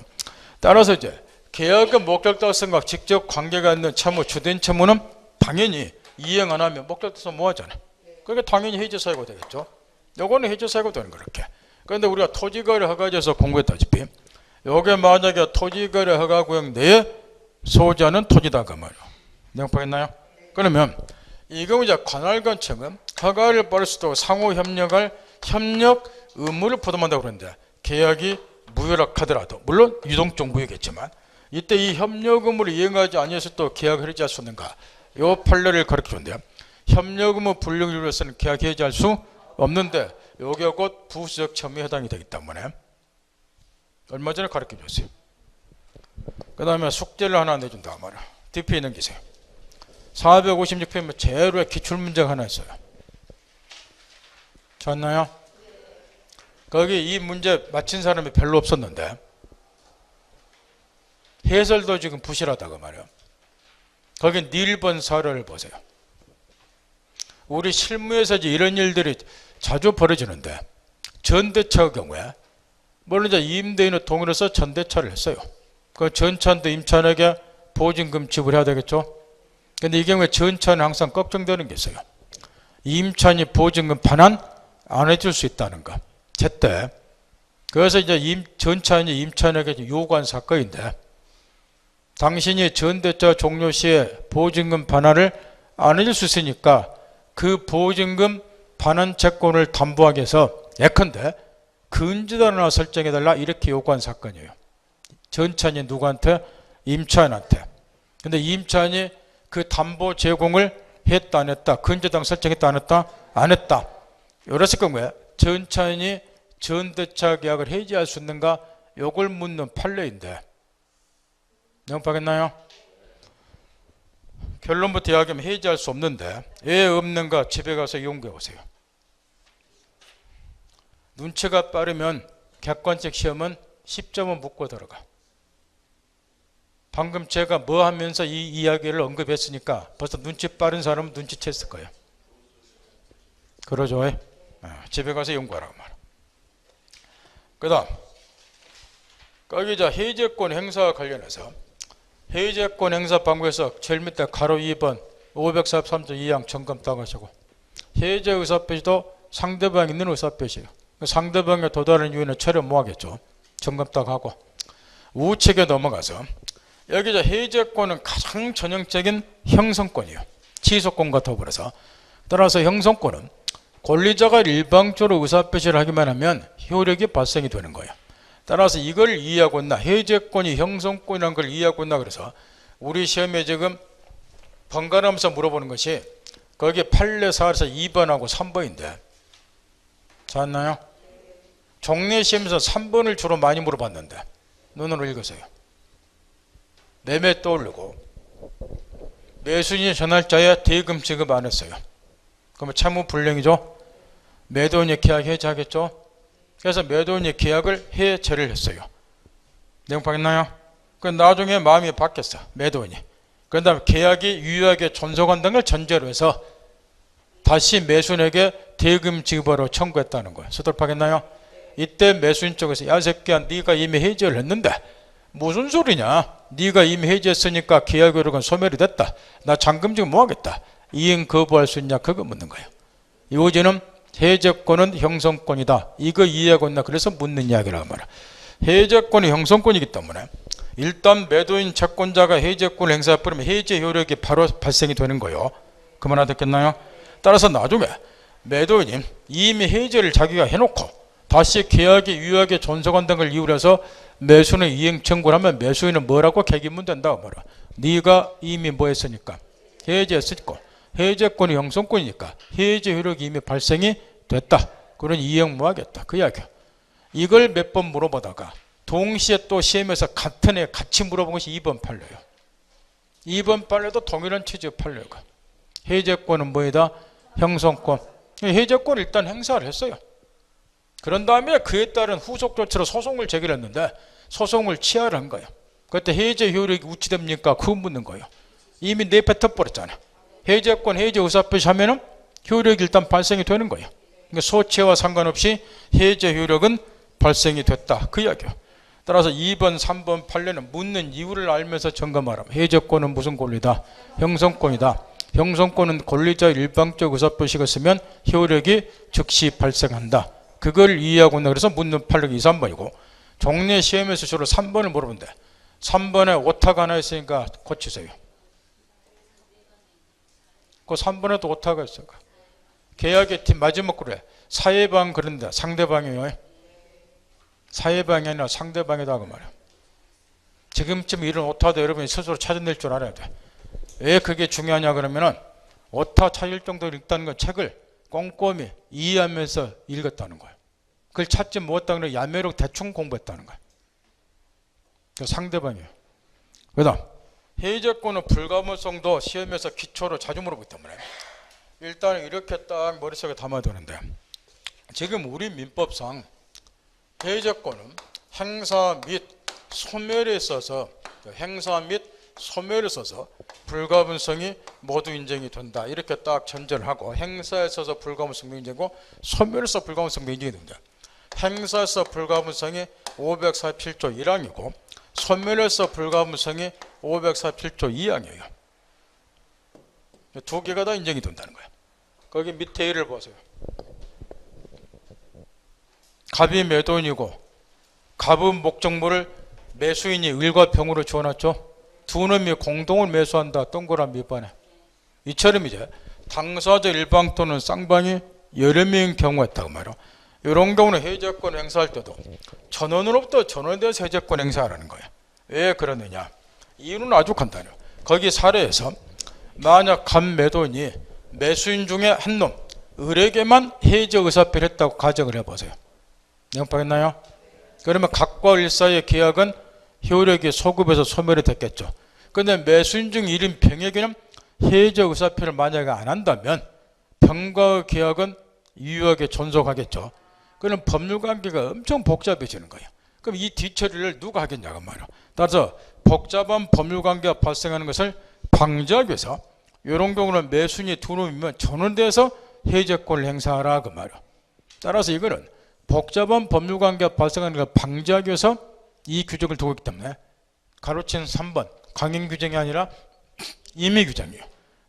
따라서 이제 계약의 목적 달성과 직접 관계가 있는 채무, 주된 채무는 당연히 이행 안 하면 목적 달성 뭐 하잖아. 그러니까 당연히 해지 사유가 되겠죠. 요거는 해지 사유가 되는 거 이렇게. 그런데 우리가 토지거래 허가제에서 공부했다시피 요게 만약에 토지거래 허가구역 내에 소지하는 토지다 그 말이에요. 명확하겠나요? 그러면 이 경우 이제 관할관청은 허가를 받을 수도 상호 협력 의무를 부담한다고 그러는데 계약이 무효락하더라도 물론 유동적 무효겠지만 이때 이 협력 의무를 이행하지 아니해서 또 계약을 해지할 수 있는가? 요 판례를 가르쳐 주는데요. 협력 의무 불이행을 위해서는 계약 해지할 수 없는데 요게 곧 부수적 채무에 해당이 되기 때문에 얼마 전에 가르쳐 줬어요. 그 다음에 숙제를 하나 내준다 말이야. DP에 넘기세요. 456페이지에 제로의 기출문제가 하나 있어요. 찾나요? 거기 이 문제 맞힌 사람이 별로 없었는데 해설도 지금 부실하다고 말이에요. 거기 1번 사례를 보세요. 우리 실무에서 이런 일들이 자주 벌어지는데 전대차의 경우에 물론 이제 임대인의 동의로서 전대차를 했어요. 그 전차인도 임차인에게 보증금 지불해야 되겠죠. 근데 이 경우에 전차는 항상 걱정되는 게 있어요. 임차인이 보증금 반환 안 해줄 수 있다는 거. 제때. 그래서 이제 전차인이 임차인에게 요구한 사건인데 당신이 전대차 종료 시에 보증금 반환을 안 해줄 수 있으니까 그 보증금 반환 채권을 담보하기 위해서 예컨대 근저당을 하나 설정해달라 이렇게 요구한 사건이에요. 전차인이 누구한테? 임차인한테. 근데 임차인이 그 담보 제공을 했다 안 했다? 근저당 설정했다 안 했다? 안 했다. 이랬을 경우에 전차인이 전대차 계약을 해지할 수 있는가? 요걸 묻는 판례인데 명확하겠나요? 결론부터 이야기하면 해지할 수 없는데 왜 없는가? 집에 가서 연구해 보세요. 눈치가 빠르면 객관적 시험은 10점은 묻고 들어가. 방금 제가 뭐 하면서 이 이야기를 언급했으니까 벌써 눈치 빠른 사람은 눈치챘을 거예요. 그러죠? 집에 가서 연구하라고 말이야. 그 다음 거기 해제권 행사와 관련해서 해제권 행사 방법에서 제일 밑에 가로 2번 543조 2항 점검 딱 하시고 해제 의사표시도 상대방이 있는 의사표시예요. 상대방에 도달하는 이유는 처리 뭐 하겠죠? 점검 딱 하고 우측에 넘어가서 여기 해제권은 가장 전형적인 형성권이에요. 취소권과 더불어서 따라서 형성권은 권리자가 일방적으로 의사표시를 하기만 하면 효력이 발생이 되는 거예요. 따라서 이걸 이해하고 있나 해제권이 형성권이라는 걸 이해하고 있나 그래서 우리 시험에 지금 번갈아가면서 물어보는 것이 거기 판례 4에서 2번하고 3번인데 찾았나요? 종례 시험에서 3번을 주로 많이 물어봤는데 눈으로 읽으세요. 매매 떠오르고 매수인이 전할자에 대금 지급 안 했어요. 그러면 채무 불이행이죠. 매도인이 계약 해지하겠죠. 그래서 매도인이 계약을 해제를 했어요. 내용 파겠나요? 그 나중에 마음이 바뀌었어. 매도인이. 그 다음에 계약이 유효하게 존속한다는 걸 전제로 해서 다시 매수인에게 대금 지급하러 청구했다는 거예요. 수돌파겠나요? 이때 매수인 쪽에서 야 새끼야 네가 이미 해지를 했는데 무슨 소리냐? 네가 이미 해지했으니까 계약 효력은 소멸이 됐다. 나 잔금 지금 뭐 하겠다. 이행 거부할 수 있냐? 그거 묻는 거예요. 요지는 해제권은 형성권이다. 이거 이해하고 있나? 그래서 묻는 이야기라고 말이야. 해제권이 형성권이기 때문에 일단 매도인 채권자가 해제권을 행사해버리면 해제 효력이 바로 발생이 되는 거예요. 그 말 알아듣겠나요? 따라서 나중에 매도인이 이미 해제를 자기가 해놓고 다시 계약이 유효하게 존속한 등을 이유로 해서 매수인의 이행 청구를 하면 매수인은 뭐라고 개기문 된다고 말이야. 네가 이미 뭐 했으니까 해제했으니까 해제권이 형성권이니까 해제 효력이 이미 발생이 됐다. 그런 이행 뭐 하겠다. 그 이야기야. 이걸 몇 번 물어보다가 동시에 또 시험에서 같은 애 같이 물어본 것이 2번 판례예요. 2번 판례도 동일한 취지의 판례가. 해제권은 뭐이다? 형성권. 해제권을 일단 행사를 했어요. 그런 다음에 그에 따른 후속 조치로 소송을 제기했는데 소송을 취하를 한 거예요. 그때 해제 효력이 우치됩니까? 그거 묻는 거예요. 이미 내뱉어버렸잖아요. 해제권 해제 의사표시 하면은 효력이 일단 발생이 되는 거예요. 그러니까 소치와 상관없이 해제 효력은 발생이 됐다. 그 이야기예요. 따라서 2번, 3번 판례는 묻는 이유를 알면서 점검하라면 해제권은 무슨 권리다? 형성권이다. 형성권은 권리자의 일방적 의사표시가 있으면 효력이 즉시 발생한다. 그걸 이해하고 있나. 그래서 묻는 판례가 2, 3번이고 종례 시험에서 주로 3번을 물어본대. 3번에 오타가 하나 있으니까 고치세요. 그 3번에도 오타가 있어요. 계약의 팀 마지막 그래. 사회방 그런데 상대방이에요. 사회방이 아니라 상대방이다 그 말이야. 지금쯤 이런 오타도 여러분이 스스로 찾아낼 줄 알아야 돼. 왜 그게 중요하냐 그러면은 오타 찾을 정도로 읽다는 건 책을 꼼꼼히 이해하면서 읽었다는 거예요. 그걸 찾지 못했다는 건 야매로 대충 공부했다는 거예요. 그 상대방이에요. 그 다음 해제권의 불가분성도 시험에서 기초로 자주 물어보기 때문에 일단 이렇게 딱 머릿속에 담아야 되는데 지금 우리 민법상 해제권은 행사 및 소멸에 있어서 불가분성이 모두 인정이 된다. 이렇게 딱 전제를 하고 행사에 있어서 불가분성도 인정이고 소멸에 있어서 불가분성도 인정이 된다. 행사에서 불가분성이 547조 1항이고 소멸에서 불가분성이 547조 2항이에요. 두 개가 다 인정이 된다는 거예요. 거기 밑에 예를 보세요. 갑이 매도인이고 갑은 목적물을 매수인이 을과 병으로 주어놨죠. 두 놈이 공동을 매수한다. 동그라미 밑반에. 이처럼 이제 당사자 일방 또는 쌍방이 여러 명인 경우가 있다고 말이야. 이런 경우는 해제권 행사할 때도 전원으로부터 전원에 대해서 해제권 행사하라는 거예요. 왜 그러느냐? 이유는 아주 간단해요. 거기 사례에서 만약 갑 매도인이 매수인 중에 한 놈 을에게만 해제 의사표를 했다고 가정을 해보세요. 영파겠나요? 그러면 갑과 을 사이의 계약은 효력이 소급해서 소멸이 됐겠죠. 그런데 매수인 중 1인 병에게는 해제 의사표를 만약에 안 한다면 병과의 계약은 유효하게 존속하겠죠. 그럼 법률관계가 엄청 복잡해지는 거예요. 그럼 이 뒤처리를 누가 하겠냐고 말이에요. 따라서 복잡한 법률관계가 발생하는 것을 방지하기 위해서 이런 경우는 매수인이 두 놈이면 전원돼서 해제권을 행사하라 그 말이에요. 따라서 이거는 복잡한 법률관계가 발생하는 걸 방지하기 위해서 이 규정을 두고 있기 때문에 가로친 3번 강행 규정이 아니라 임의 규정이에요.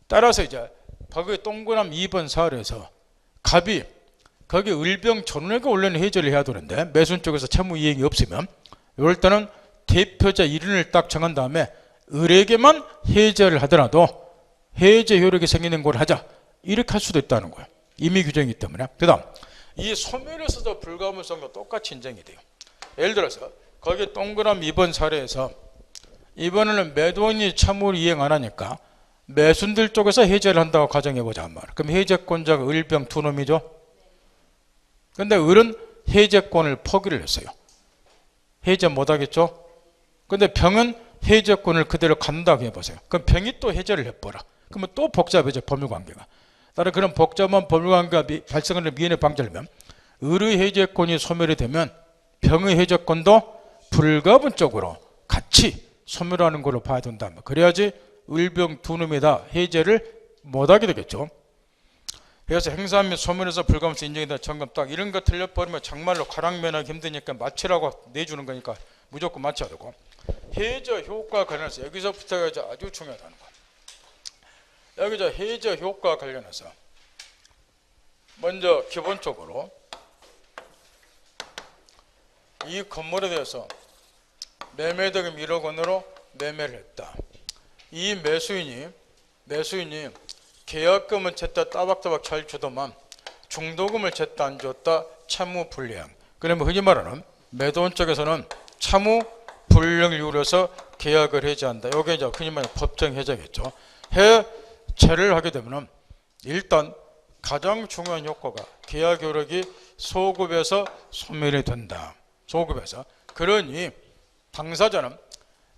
따라서 이제 거기 동그란 2번 사례에서 갑이 거기 을병 전원에게 원래는 해제를 해야 되는데 매수인 쪽에서 채무 이행이 없으면 이럴 때는 대표자 1인을 딱 정한 다음에 을에게만 해제를 하더라도 해제 효력이 생기는 걸 하자. 이렇게 할 수도 있다는 거예요. 임의 규정이기 때문에. 그 다음 이 소멸에서도 불가분성도 똑같이 인정이 돼요. 예를 들어서 거기 동그란 2번 사례에서 이번에는 매도인이 채무를 이행 안 하니까 매수인들 쪽에서 해제를 한다고 가정해보자 한 말. 그럼 해제권자가 을병 두 놈이죠. 근데 을은 해제권을 포기를 했어요. 해제 못하겠죠. 근데 병은 해제권을 그대로 간다고 해보세요. 그럼 병이 또 해제를 해보라. 그러면 또 복잡해져 법률관계가. 따라 그런 복잡한 법률관계가 발생하는 미연에 방지하려면 을의 해제권이 소멸이 되면 병의 해제권도 불가분적으로 같이 소멸하는 걸로 봐야 된다. 그래야지 을병 두 놈이 다 해제를 못하게 되겠죠. 그래서 행사 및 소멸에서 불가분성 인정이다. 점검 딱 이런 거 틀려버리면 정말로 가랑면하기 힘드니까 맞추라고 내주는 거니까 무조건 맞춰야 되고 해제 효과 관련해서 여기서부터가 아주 중요하다는 거예요. 여기 해제 효과 관련해서 먼저 기본적으로 이 건물에 대해서 매매대금 1억 원으로 매매를 했다. 이 매수인이 계약금은 제때 따박따박 잘 주더만 중도금을 제때 안 줬다. 채무불이행. 그러면 흔히 말하는 매도원 쪽에서는 채무불이행을 이유로서 계약을 해지한다. 이게 이제 흔히 말하는 법정 해제겠죠. 해제를 하게 되면 일단 가장 중요한 효과가 계약 효력이 소급에서 소멸이 된다. 소급에서. 그러니 당사자는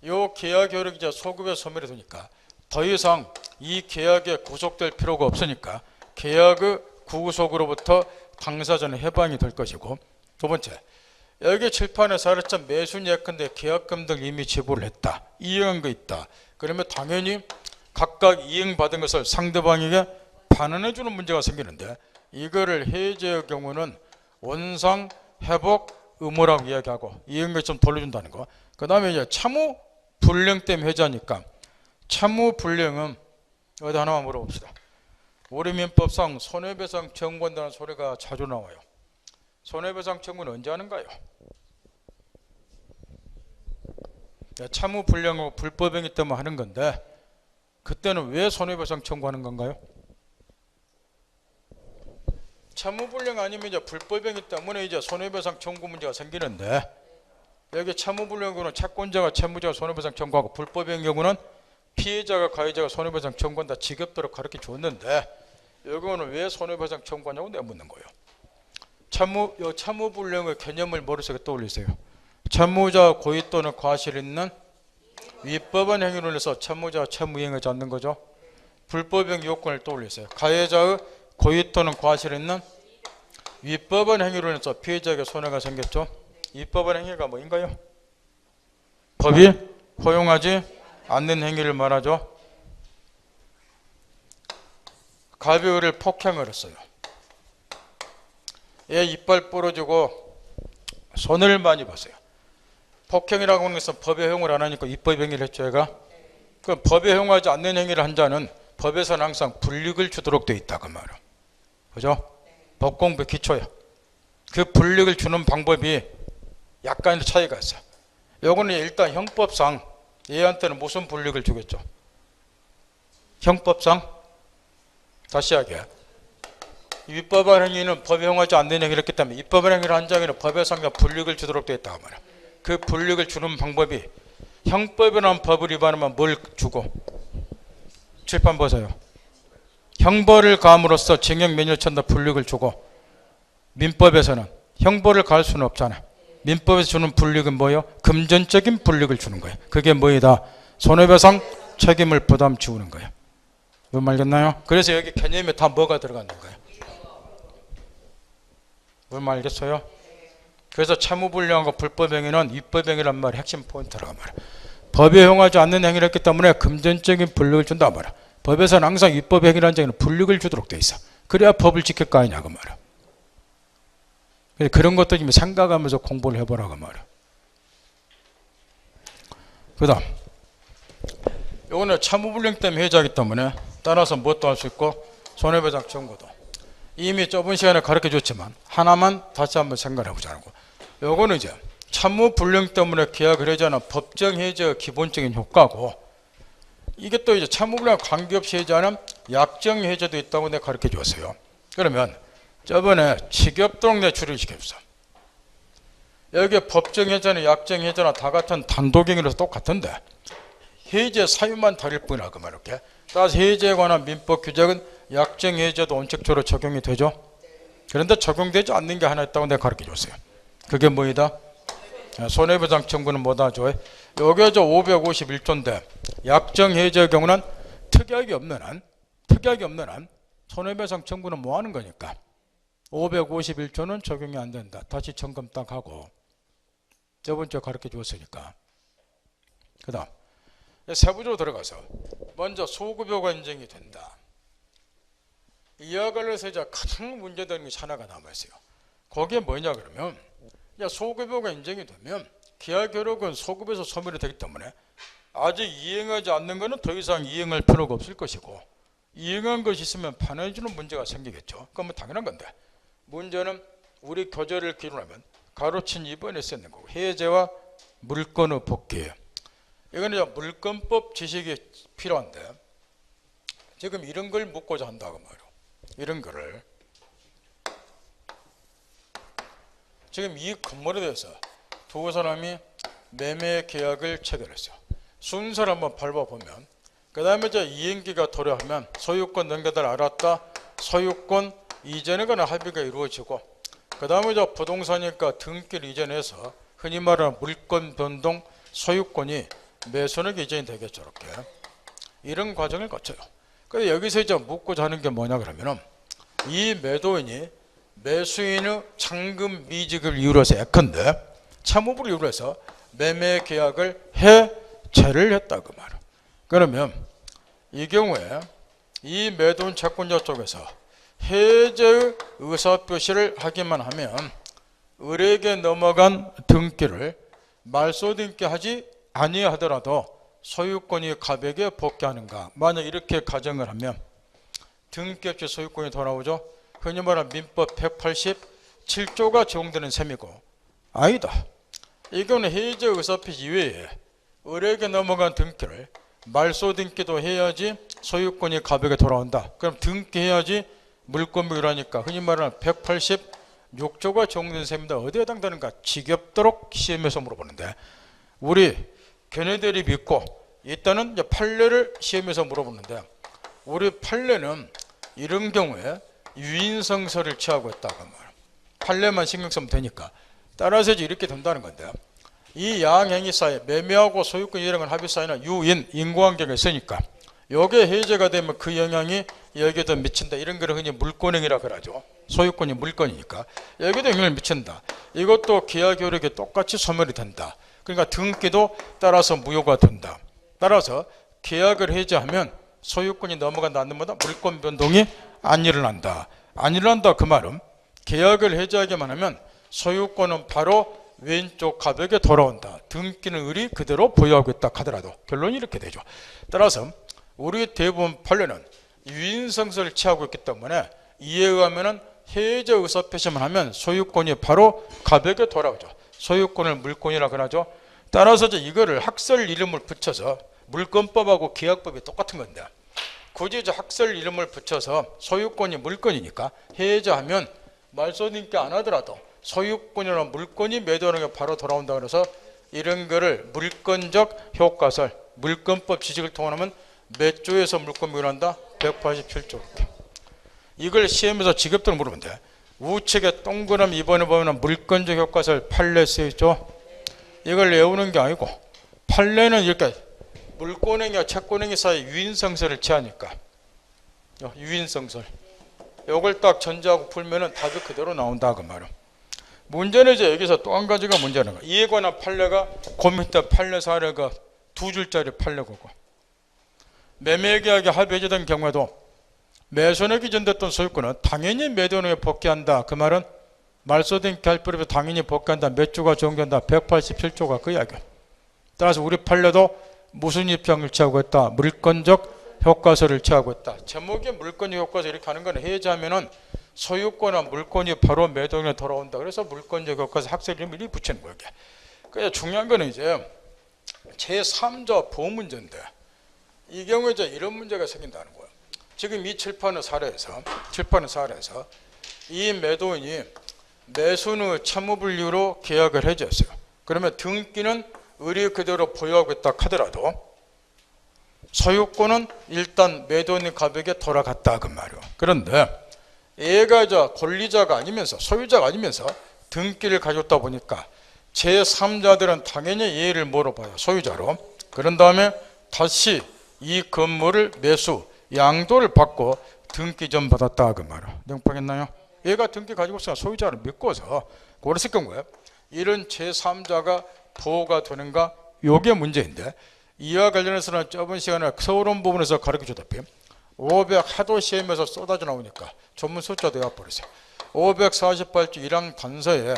이 계약 효력이 이제 소급에서 소멸이 되니까 더 이상 이 계약에 구속될 필요가 없으니까 계약의 구속으로부터 당사자는 해방이 될 것이고, 두 번째, 여기 칠판에서 알았죠. 매수인 예컨대 계약금 등 이미 지불을 했다. 이행한 거 있다. 그러면 당연히 각각 이행받은 것을 상대방에게 반환해 주는 문제가 생기는데, 이거를 해제의 경우는 원상 회복 의무라고 이야기하고 이행을 좀 돌려준다는 거. 그 다음에 이제 채무 불이행 때문에 해제하니까, 채무 불이행은 어디 하나만 물어봅시다. 우리 민법상 손해배상 청구한다는 소리가 자주 나와요. 손해배상 청구는 언제 하는가요? 채무 불이행하고 불법행위 때문에 하는 건데, 그때는 왜 손해배상 청구하는 건가요? 채무불이행 아니면 이제 불법행위 때문에 이제 손해배상 청구 문제가 생기는데, 여기 채무불이행 경우는 채권자가 채무자가 손해배상 청구하고, 불법행위 경우는 피해자가 가해자가 손해배상 청구한다. 지겹도록 가르쳐 줬는데, 이거는 왜 손해배상 청구하냐고 내묻는 거예요. 채무불이행의 개념을 머릿속에 떠올리세요. 채무자 고의 또는 과실 있는 위법한 행위로 인해서 채무자가 채무이행하지 않는 거죠. 불법행 요건을 떠올리세요. 가해자의 고의 또는 과실 있는 위법한 행위로 인해서 피해자에게 손해가 생겼죠. 위법한 행위가 뭐인가요? 법이 허용하지 않는 행위를 말하죠. 가비의를 폭행을 했어요. 얘 이빨 부러지고 손을 많이 봤어요. 폭행이라고 하는 것은 법에 허용을 안 하니까 입법 행위를 했죠. 얘가. 그럼 법에 허용하지 않는 행위를 한 자는 법에서는 항상 불이익을 주도록 되어 있다 그 말이에요. 그죠? 법 공부 기초야. 그 불이익을 주는 방법이 약간의 차이가 있어요. 요거는 일단 형법상 얘한테는 무슨 불이익을 주겠죠? 형법상 다시 하게. 위법한 행위는 법에 허용하지 않는 행위를 했기 때문에 위법한 행위를 한 자에게는 법에서 불이익을 주도록 되어 있다고 말이야. 그 불이익을 주는 방법이 형법이라는 법을 위반하면 뭘 주고? 칠판 보세요. 형벌을 가함으로써 징역 몇 년 천다 불이익을 주고, 민법에서는 형벌을 가할 수는 없잖아. 민법에서 주는 불이익은 뭐예요? 금전적인 불이익을 주는 거예요. 그게 뭐이다? 손해배상 책임을 부담 지우는 거예요. 뭔 알겠나요? 그래서 여기 개념에 다 뭐가 들어가는 거예요? 뭔 알겠어요? 그래서 채무불이행과 불법행위는 위법행위란 말이 핵심 포인트라고 말이야. 법에 허용하지 않는 행위를 했기 때문에 금전적인 불이익을 준단 말이야. 법에서는 항상 위법행위라는 자에는 불이익을 주도록 돼 있어. 그래야 법을 지킬 거 아니냐 그 말이야. 그런 것도 좀 생각하면서 공부를 해보라고 말이야. 그 다음 이거는 채무불이행 때문에 해제하기 때문에 따라서 무엇도 할 수 있고 손해배상 청구도 이미 좁은 시간에 가르쳐 줬지만 하나만 다시 한번 생각해 보자고. 요거는 이제 채무불이행 때문에 계약을 해제하는 법정 해제의 기본적인 효과고, 이게 또 이제 채무불이행 관계없이 해제하는 약정 해제도 있다고 내가 가르쳐 줬어요. 그러면 저번에 지겹도록 내 추리를 시켰어. 여기 법정 해제나 약정 해제나 다 같은 단독행위로서 똑같은데 해제 사유만 다를 뿐이라 그 말이야. 따라서 해제에 관한 민법 규정은 약정 해제도 원칙적으로 적용이 되죠. 그런데 적용되지 않는 게 하나 있다고 내가 가르쳐 줬어요. 그게 뭐이다? 손해배상 청구는 뭐다? 요게 551조인데 약정 해제의 경우는 특약이 없는 한 손해배상 청구는 뭐 하는 거니까 551조는 적용이 안 된다. 다시 점검 딱 하고 저번 주에 가르쳐 주었으니까. 그 다음 세부적으로 들어가서 먼저 소급효가 인정이 된다. 이와 관련해서 이제 가장 문제되는 것이 하나가 남아있어요. 거기에 뭐냐 그러면 소급효가 인정이 되면 계약 효력은 소급에서 소멸이 되기 때문에 아직 이행하지 않는 것은 더 이상 이행할 필요가 없을 것이고, 이행한 것이 있으면 반환해주는 문제가 생기겠죠. 그건 뭐 당연한 건데, 문제는 우리 교재를 기준하면 가로친 2번에 쓰는 거고, 해제와 물건의 복귀. 이거는 물건법 지식이 필요한데 지금 이런 걸 묻고자 한다고 말이에요. 이런 거를 지금 이 건물에 대해서 두 사람이 매매 계약을 체결했어요. 순서를 한번 밟아보면, 그 다음에 이제 이행기가 도래하면 소유권 넘겨달 알았다, 소유권 이전에 관한 합의가 이루어지고, 그 다음에 이제 부동산이니까 등기를 이전해서 흔히 말하는 물건 변동, 소유권이 매수인에게 이전이 되겠죠. 이렇게 이런 과정을 거쳐요. 그래서 여기서 이제 묻고자 하는 게 뭐냐 그러면은, 이 매도인이 매수인의 잔금 미직을 이유로 해서 예컨대 참호부를 이유로 해서 매매 계약을 해체를 했다 그 말이에요. 그러면 이 경우에 이 매도인 채권자 쪽에서 해제의 의사표시를 하기만 하면 을에게 넘어간 등기를 말소 등기하지 아니하더라도 소유권이 갑에게 복귀하는가. 만약 이렇게 가정을 하면 등기 없이 소유권이 돌아오죠. 흔히 말하는 민법 187조가 적용되는 셈이고, 아니다. 이 경우는 해제 의사표시 이외에 을에게 넘어간 등기를 말소 등기도 해야지 소유권이 갑에게 돌아온다. 그럼 등기해야지 물권물이라니까 흔히 말하는 186조가 적용되는 셈입니다. 어디에 해당되는가? 지겹도록 시험에서 물어보는데, 우리 걔네들이 믿고 일단은 이제 판례를 시험에서 물어보는데, 우리 판례는 이런 경우에 유인성설을 취하고 있다고 말이에요. 판례만 신경 쓰면 되니까. 따라서 이제 이렇게 된다는 건데, 이 양행위 사이, 매매하고 소유권 이행을 합의 사이는 유인, 인과관계가 있으니까 요게 해제가 되면 그 영향이 여기에도 미친다. 이런 걸 흔히 물권행위라 그러죠. 소유권이 물건이니까 여기도 영향을 미친다. 이것도 계약효력이 똑같이 소멸이 된다. 그러니까 등기도 따라서 무효가 된다. 따라서 계약을 해제하면 소유권이 넘어간다 안 넘어간다? 물권 변동이 안 일어난다. 안 일어난다 그 말은 계약을 해제하기만 하면 소유권은 바로 왼쪽 갑에게 돌아온다. 등기는 을이 그대로 보유하고 있다 하더라도 결론이 이렇게 되죠. 따라서 우리 대부분 판례는 유인성설을 취하고 있기 때문에 이에 의하면 해제 의사표시만 하면 소유권이 바로 갑에게 돌아오죠. 소유권을 물권이라 그러죠. 따라서 이제 이거를 학설 이름을 붙여서, 물권법하고 계약법이 똑같은 건데 굳이 이제 학설 이름을 붙여서 소유권이 물건이니까 해제하면 말소 등기 안 하더라도 소유권이나 물건이 매도하는 게 바로 돌아온다. 그래서 이런 거를 물건적 효과설, 물건법 지식을 통하면 몇 조에서 물권 변한다? 187조. 이렇게. 이걸 시험에서 직업대로 물으면 돼. 우측에 동그라미 2번에 보면 물건적 효과설 판례 쓰여있죠. 이걸 외우는 게 아니고 판례는 이렇게 물권행위와 채권행위 사이 유인성설을 취하니까 유인성설 이걸 딱 전제하고 풀면은 답이 그대로 나온다 그 말은. 문제는 이제 여기서 또 한 가지가 문제는 거야. 이에 관한 판례가 그 밑에 판례 사례가 두 줄짜리 판례고, 매매계약이 합의해제된 경우에도 매수인에 기존됐던 소유권은 당연히 매도인에게 복귀한다. 그 말은 말소 등기 할 필요 없이 당연히 복귀한다. 몇 조가 적용된다? 187조가 그 이야기야. 따라서 우리 판례도 무슨 입장을 취하고 있다? 물건적 효과설을 취하고 있다. 제목이 물건적 효과설 이렇게 하는 건 해제하면은 소유권과 물건이 바로 매도인에 돌아온다. 그래서 물건적 효과설 학설 이름을 미리 붙이는 거야. 그래서 중요한 거는 이제 제3자 보문제인데 이 경우에 이제 이런 문제가 생긴다는 거예요. 지금 이 칠판의 사례에서 이 매도인이 매수인의 채무불이유로 계약을 해제했어요. 그러면 등기는 을이 그대로 보유하고 있다 하더라도 소유권은 일단 매도인의 갑에게 돌아갔다 그 말이에요. 그런데 얘가 이제 권리자가 아니면서 소유자가 아니면서 등기를 가졌다 보니까 제3자들은 당연히 얘를 물어봐요. 소유자로. 그런 다음에 다시 이 건물을 매수, 양도를 받고 등기 좀 받았다 그 말이에요. 명확했나요? 얘가 등기 가지고 있으면 소유자를 믿고서 그랬을 경우에 이런 제3자가 보호가 되는가? 요게 문제인데 이와 관련해서는 저번 시간에 서론 부분에서 가르쳐줬다시피 500 하도 시험에서 쏟아져 나오니까 전문 숫자도 외워버렸어요. 548조 1항 단서에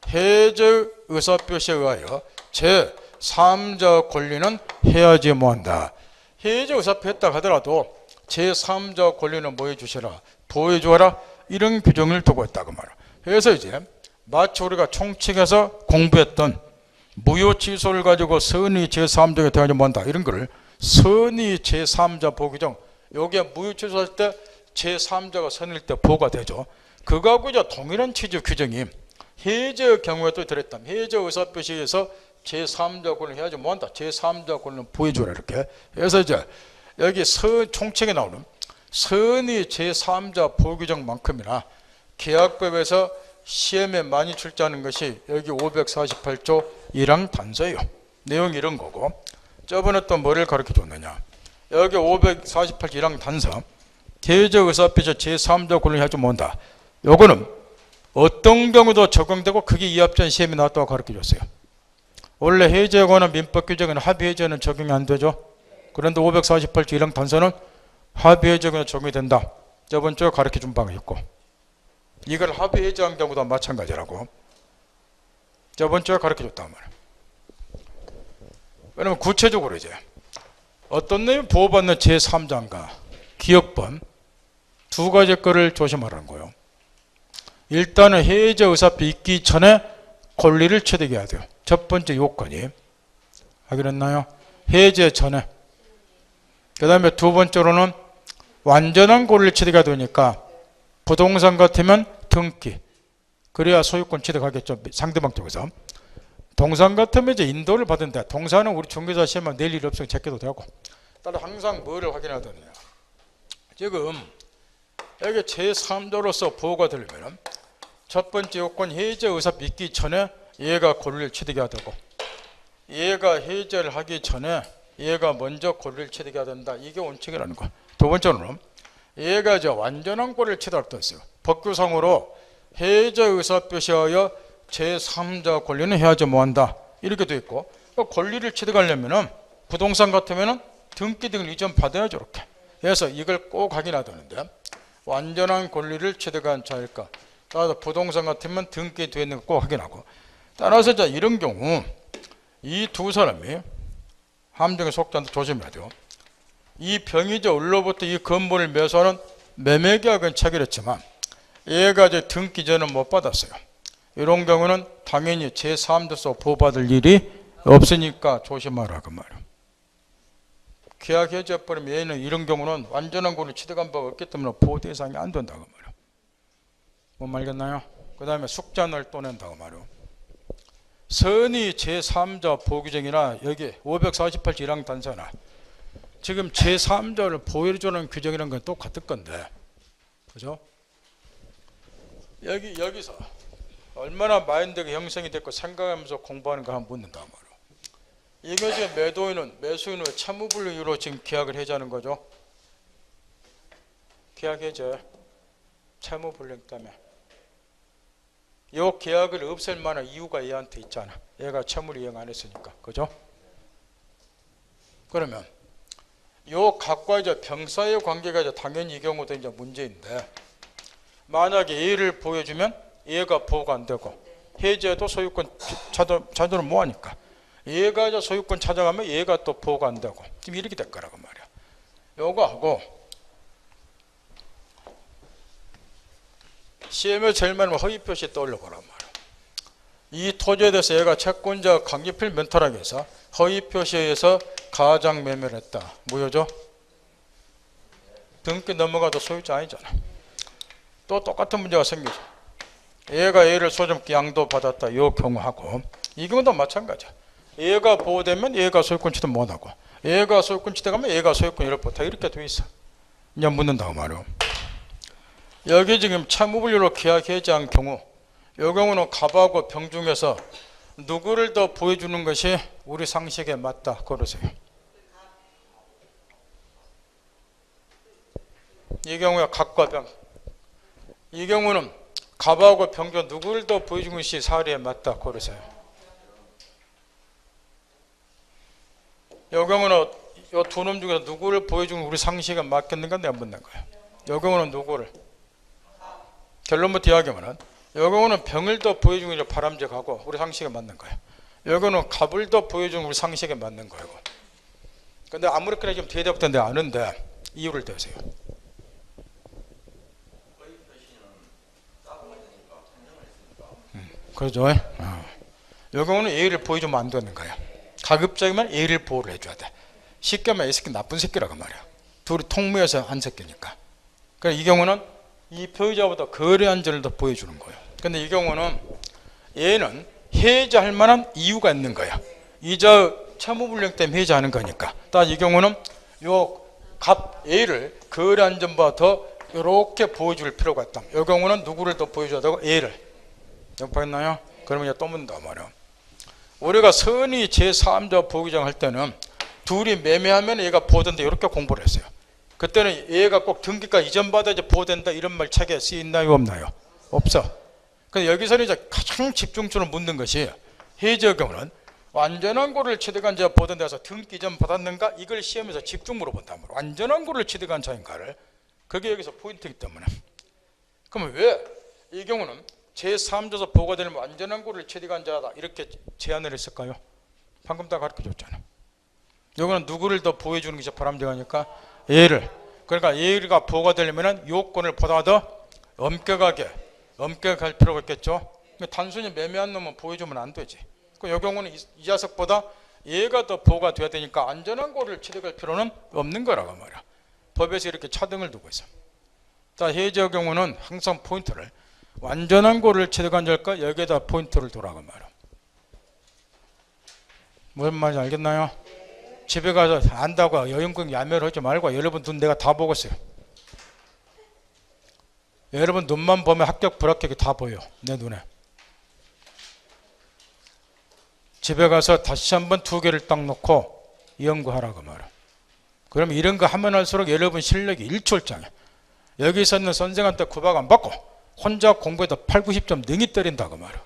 해제 의사표시에 의하여 제3자 권리는 해야지 뭐한다. 해제 의사표 했다 하더라도 제3자 권리는 뭐 해주시라? 보호해주어라. 이런 규정을 두고 있다고 말이야. 그래서 이제 마치 우리가 총칙에서 공부했던 무효취소를 가지고 선의 제3자가 대하지 못한다 이런 거를 선의 제3자 보규정, 요게 무효취소할 때 제3자가 선일 때 보가 되죠. 그거하고 이제 동일한 취지 규정이 해제의 경우에도 들었다. 해제 의사표시에서 제3자 권을 해야지 못한다. 제3자 권을 보여주라 이렇게. 그래서 이제 여기 총책에 나오는 선의 제3자 보규정만큼이나 계약법에서 시험에 많이 출제하는 것이 여기 548조 1항 단서예요. 내용이 이런 거고, 저번에 또 뭐를 가르쳐 줬느냐, 여기 548조 1항 단서 해제 의사표시 제3자 권을 해야지 못한다. 요거는 어떤 경우도 적용되고 그게 이합전 시험에 나왔다고 가르쳐 줬어요. 원래 해제에 관한 민법 규정은 합의해제는 적용이 안 되죠. 그런데 548조 1항 단서는 합의해제는 적용이 된다. 저번 주에 가르쳐 준 바가 있고, 이걸 합의해제한 경우도 마찬가지라고 저번 주에 가르쳐 줬단 말이에요. 그러면 구체적으로 이제 어떤 내용 보호받는 제3자인가 기억번 두 가지 거를 조심하라는 거예요. 일단은 해제 의사표 있기 전에 권리를 취득해야 돼요. 첫 번째 요건이 확인했나요? 해제 전에. 그 다음에 두 번째로는 완전한 권리를 취득해야 되니까 부동산 같으면 등기, 그래야 소유권 취득하겠죠. 상대방 쪽에서. 동산 같으면 이제 인도를 받은데, 동산은 우리 중개사 시험만 낼 일이 없으면 제껴도 되고, 따라 항상 뭐를 확인해야 되느냐, 지금 여기 제3자로서 보호가 되려면 첫 번째 요건 해제 의사 믿기 전에 얘가 권리를 취득해야 되고, 얘가 해제를 하기 전에 얘가 먼저 권리를 취득해야 된다. 이게 원칙이라는 거. 두 번째로는 얘가 이제 완전한 권리를 취득할 때 있어요. 법규상으로 해제 의사표시하여 제3자 권리는 해야지 뭐한다 이렇게 돼 있고, 권리를 취득하려면은 부동산 같으면은 등기 등을 이전 받아야죠. 이렇게. 그래서 이걸 꼭 확인해야 되는데, 완전한 권리를 취득한 자일까, 따라서 부동산 같으면 등기에 되어 있는 거 꼭 확인하고, 따라서 이제 이런 경우 이 두 사람이 함정에 속지 않도록 조심해야 돼요. 이 병이자 을로부터 이 건물을 매수하는 매매계약은 체결했지만 얘가 이제 등기 전은 못 받았어요. 이런 경우는 당연히 제3자로서 보호받을 일이 없으니까 조심하라 그 말이에요. 계약 해제해버리면 얘는 이런 경우는 완전한 권리 취득한 바가 없기 때문에 보호 대상이 안 된다고 말이에요. 뭔 말겠나요? 그 다음에 숙잔을 또 낸다고 말이에요. 선의 제3자 보규정이나 여기 548조 1항 단서나 지금 제3자를 보호해주는 규정이라는 건 똑같을 건데, 그죠? 여기서 얼마나 마인드가 형성이 됐고 생각하면서 공부하는 거 한번 묻는다 말이에요. 이게 지금 매도인은 매수인의 채무불능 이유로 지금 계약을 해제하는 거죠. 계약 해제, 채무불능 때문에. 이 계약을 없앨 만한 이유가 얘한테 있잖아. 얘가 채무를 이행 안 했으니까, 그죠? 그러면 요 각과 이제 병사의 관계가 이제 당연히 이 경우도 이제 문제인데, 만약에 A를 보여주면 얘가 보호가 안 되고, 해제도 소유권 찾으러 뭐하니까 얘가 이제 소유권 찾아가면 얘가 또 보호가 안 되고, 지금 이렇게 될 거라고 말이야. 요거하고 시험에 제일 많이 허위 표시 떠올려 보란 말이야. 이 토지에 대해서 얘가 채권자 강제필 멘탈하게 해서 허위 표시에서 가장 매매를 했다. 무효죠? 등기 넘어가도 소유자 아니잖아. 또 똑같은 문제가 생기죠. 얘가 얘를 소정기 양도 받았다. 이 경우하고 이 경우도 마찬가지야. 얘가 보호되면 얘가 소유권 취득 못하고, 얘가 소유권 취득하면 얘가 소유권 잃어버렸다. 이렇게 돼 있어. 이제 묻는다고 말이야. 여기 지금 채무불리로 계약 해제한 경우, 이 경우는 갑하고 병 중에서 누구를 더 보여주는 것이 우리 상식에 맞다. 그러세요. 이 경우에 갑과 병. 이 경우는 갑하고 병 중 누구를 더 보여주는 것이 사례에 맞다. 그러세요. 이 경우는 이 두 놈 중에서 누구를 보여주는 우리 상식에 맞겠는가 내가 묻는 거예요. 이 경우는 누구를? 결론부터 이야기하면 이 경우는 병을 더 보여주는 게 바람직하고 우리 상식에 맞는 거예요. 이 경우는 갑을 더 보여주는 우리 상식에 맞는 거예요. 근데 아무렇게나 지금 대답도 내가 아는데 이유를 대세요. 그러죠. 이 경우는 예의를 보여주면 안 되는 거야. 가급적이면 예의를 보호를 해줘야 돼. 쉽게 말하면 이 새끼 나쁜 새끼라고 말이야. 둘이 통모여서 한 새끼니까. 그러니까 이 경우는 이 피의자보다 거래한 점을 더 보여주는 거예요. 근데 이 경우는 얘는 해제할 만한 이유가 있는 거야. 이자 채무불량 때문에 해제하는 거니까. 따라서 이 경우는 요 값 A를 거래한 점보다 더 이렇게 보여줄 필요가 있다. 이 경우는 누구를 더 보여줘야 되고 A를. 여보겠나요? 그러면 이제 또 묻는다 말이야. 우리가 선의 제3자 보기정 할 때는 둘이 매매하면 얘가 보호된다 이렇게 공부를 했어요. 그때는 얘가 꼭 등기가 이전받아야지 보호된다 이런 말 책에 쓰였나요 없나요? 없어. 근데 여기서는 이제 가장 집중적으로 묻는 것이 해제의 경우는 완전한 고를 취득한 자가 보호된다 해서 등기 이전 받았는가 이걸 시험에서 집중 물어본단 말이야. 완전한 고를 취득한 자인가를. 그게 여기서 포인트이기 때문에. 그러면 왜 이 경우는 제3자에서 보호가 되면 완전한 고를 취득한 자다 이렇게 제안을 했을까요? 방금 다 가르쳐줬잖아. 이거는 누구를 더 보호해주는 것이 바람직하니까 A를. 그러니까 A가 보호가 되려면 요건을 보다 더 엄격하게 할 필요가 있겠죠. 단순히 매매한 놈은 보여주면 안 되지. 이 경우는 이 자석보다 얘가 더 보호가 돼야 되니까 안전한 고를 취득할 필요는 없는 거라고 말이야. 법에서 이렇게 차등을 두고 있어. 자, 해제의 경우는 항상 포인트를 완전한 고를 취득한 자일까 여기에다 포인트를 두라고 말이야. 무슨 말인지 알겠나요? 집에 가서 안다고 여행권 야매를 하지 말고 여러분 눈 내가 다 보고 있어요. 여러분 눈만 보면 합격 불합격이 다 보여 내 눈에. 집에 가서 다시 한번 2개를 딱 놓고 연구하라고 말이야. 그럼 이런 거 하면 할수록 여러분 실력이 일출장해. 여기 있는 선생한테 구박 안 받고 혼자 공부해도 8, 90점 능히 때린다고 말이야.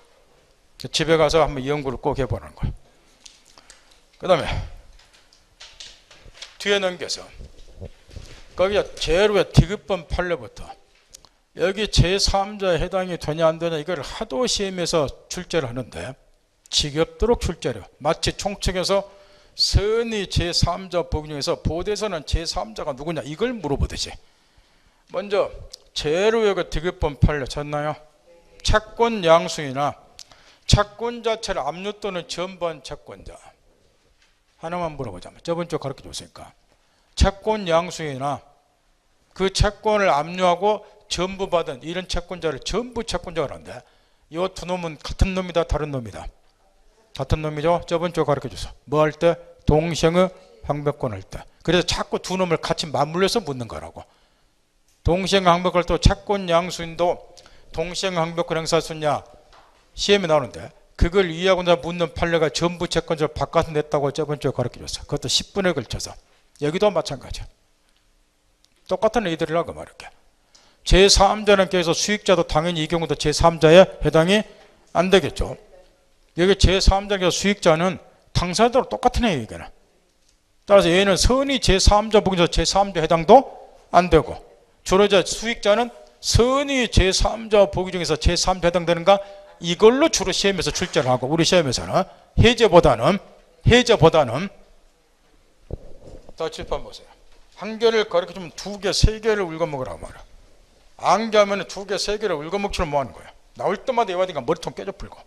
집에 가서 한번 연구를 꼭 해보라는 거야. 그 다음에 뒤에 넘겨서 거기가 제일 왜 디귿번 판례부터 여기 제3자에 해당이 되냐 안 되냐 이걸 하도 시험에서 출제를 하는데 지겹도록 출제를 마치 총책에서 선의 제3자 보기 중에서 보대서는 제3자가 누구냐 이걸 물어보듯이 먼저 제일 위에 디귿번 판례 쳤나요? 채권 양수이나 채권 자체를 압류 또는 전부한 채권자 하나만 물어보자면 저번 주 가르쳐 줬으니까 채권 양수이나 그 채권을 압류하고 전부 받은 이런 채권자를 전부 채권자가 하는데 이 두 놈은 같은 놈이다 다른 놈이다? 같은 놈이죠. 저번 주 가르쳐 줬어. 뭐 할 때? 동시행의 항변권 할 때. 그래서 자꾸 두 놈을 같이 맞물려서 묻는 거라고. 동시행 항변권을 또 채권 양수인도 동시행 항변권 행사할 수 있냐 시험에 나오는데 그걸 이해하고 나 묻는 판례가 전부 채권자를 바꿔서 냈다고 저번 주에 가르쳐 줬어. 그것도 10분에 걸쳐서. 여기도 마찬가지야. 똑같은 애들이라고 말할게. 제3자는 계속 수익자도 당연히 이 경우도 제3자에 해당이 안 되겠죠. 여기 제3자에서 수익자는 당사자로 똑같은 애예요. 이게는. 따라서 얘는 선의 제3자 보기에서 제3자 해당도 안 되고 주로 이제 수익자는 선의 제3자 보기 중에서 제3자 해당되는가 이걸로 주로 시험에서 출제를 하고 우리 시험에서는 해제보다는 다 칠판 보세요. 한 개를 가르쳐주면 2개, 3개를 울거먹으라고 말이야. 암기하면 2개, 3개를 울거먹지를 뭐하는 거야. 나올 때마다 이와디가 머리통 깨져 풀고.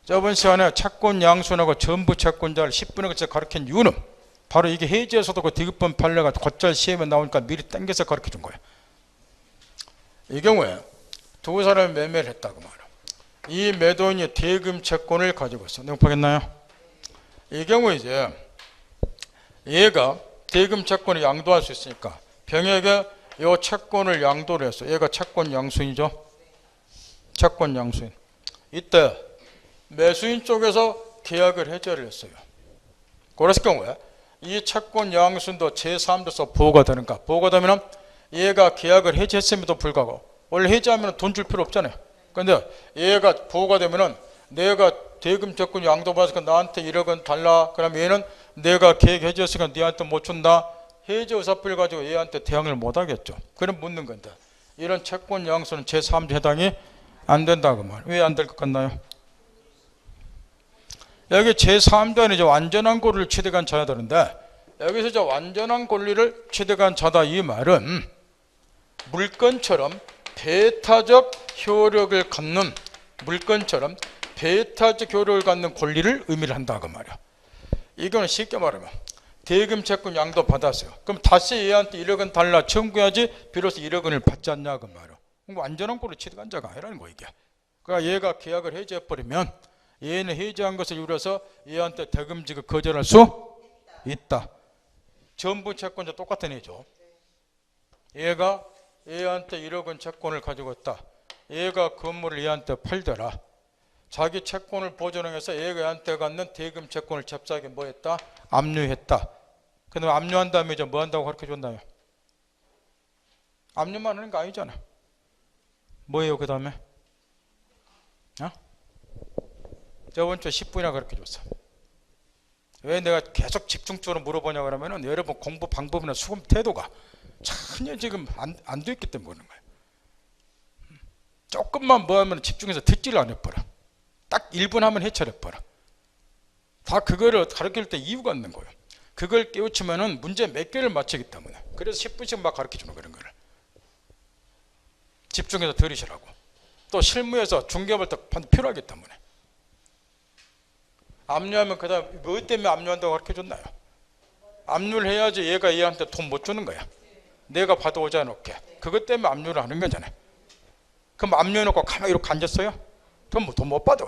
저번 시간에 채권 양수하고 전부 채권자를 10분에 걸쳐 가르친 이유는 바로 이게 해제에서도 그 디귿번 판례가 곧잘 시험에 나오니까 미리 당겨서 가르쳐 준 거야. 이 경우에 두 사람이 매매를 했다고 말이야. 이 매도인이 대금 채권을 가지고 있어. 내가 보겠나요? 이 경우에 이제 얘가 대금 채권을 양도할 수 있으니까 병에게 이 채권을 양도를 했어. 얘가 채권 양수인이죠. 채권 양수인. 이때 매수인 쪽에서 계약을 해제를 했어요. 그랬을 경우에 이 채권 양수인도 제3자로서 보호가 되는가? 보호가 되면 얘가 계약을 해제했음에도 불구하고 원래 해제하면 돈 줄 필요 없잖아요. 그런데 얘가 보호가 되면 내가 대금 채권 양도받았으니까 나한테 1억 원 달라. 그러면 얘는 내가 계획 해제했으니까 네한테 못 준다. 해제 의사표를 가지고 얘한테 대항을 못 하겠죠. 그럼 묻는 건데 이런 채권 양수는 제3자 해당이 안 된다고 말. 왜 안 될 것 같나요? 여기 제3자는 이제 완전한 권리를 취득한 자야 되는데 여기서 이제 완전한 권리를 취득한 자다 이 말은 물건처럼 배타적 효력을 갖는 물건처럼 배타적 효력을 갖는 권리를 의미를 한다 그 말이야. 이거는 쉽게 말하면 대금 채권 양도 받았어요. 그럼 다시 얘한테 1억 원 달라 청구해야지 비로소 1억 원을 받지 않냐 그 말이야. 완전한 꼴을 취득한 자가 아니라는 거 이게. 그러니까 얘가 계약을 해지해버리면 얘는 해지한 것을 이유로서 얘한테 대금 지급 거절할 수 있다. 전부 채권자 똑같은 애죠. 얘가 얘한테 1억 원 채권을 가지고 있다. 얘가 건물을 얘한테 팔더라. 자기 채권을 보존해서 얘가 얘한테 갖는 대금 채권을 잽싸게 뭐 했다? 압류했다. 근데 압류한 다음에 이제 뭐 한다고 가르쳐 줬나요? 압류만 하는 거 아니잖아. 뭐예요 그 다음에? 저번 주에 10분이나 가르쳐 줬어. 왜 내가 계속 집중적으로 물어보냐 그러면은 여러분 공부 방법이나 수급 태도가 전혀 지금 안 돼 있기 때문에 그러는 거예요. 조금만 뭐 하면 집중해서 듣지를 안 해버려. 딱 1분 하면 해체해버려. 다 그거를 가르칠 때 이유가 있는 거예요. 그걸 깨우치면은 문제 몇 개를 맞추기 때문에. 그래서 10분씩 막 가르쳐 주는 그런 거를. 집중해서 들으시라고. 또 실무에서 중개할 때 반드시 필요하기 때문에. 압류하면 그 다음 뭐 때문에 압류한다고 가르쳐 줬나요? 압류를 해야지 얘가 얘한테 돈 못 주는 거야. 내가 받아오지 않을게. 그것 때문에 압류를 하는 거잖아요. 그럼 압류해놓고 가만히 이렇게 앉았어요? 그럼 돈 못 받아.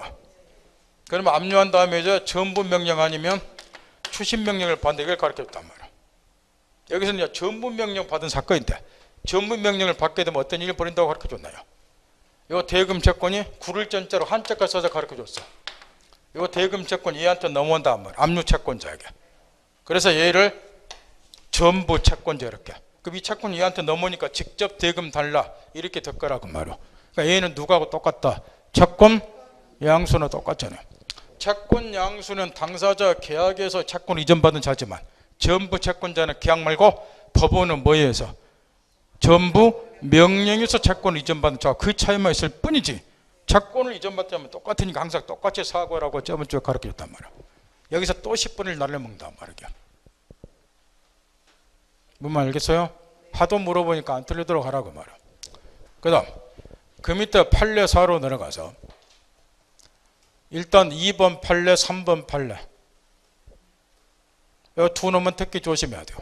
그러면 압류한 다음에 이제 전부 명령 아니면 추심 명령을 받는데 이걸 가르쳐 줬단 말이야. 여기서는 이제 전부 명령 받은 사건인데 전부 명령을 받게 되면 어떤 일을 벌인다고 가르쳐 줬나요? 이 대금 채권이 구를 전자로 한자까지 써서 가르쳐 줬어. 이 대금 채권 얘한테 넘어온다 한 말. 압류 채권자에게. 그래서 얘를 전부 채권자 이렇게. 그럼 이 채권이 얘한테 넘어오니까 직접 대금 달라 이렇게 될 거라고 말이야. 그러니까 얘는 누구하고 똑같다? 채권 양수는 똑같잖아요. 채권 양수는 당사자 계약에서 채권 이전받은 자지만 전부 채권자는 계약 말고 법원은 뭐에 의해서? 전부 명령에서 채권을 이전받은 자 그 차이만 있을 뿐이지 채권을 이전받자면 똑같으니까 항상 똑같이 사고라고 저번 주에 가르쳐줬단 말이야. 여기서 또 10분을 날려먹는단 말이야. 뭔 말 알겠어요? 하도 물어보니까 안 틀리도록 하라고 말이야. 그 다음 그 밑에 판례 4로 내려가서 일단 2번 판례 3번 판례 이 두 놈은 특히 조심해야 돼요.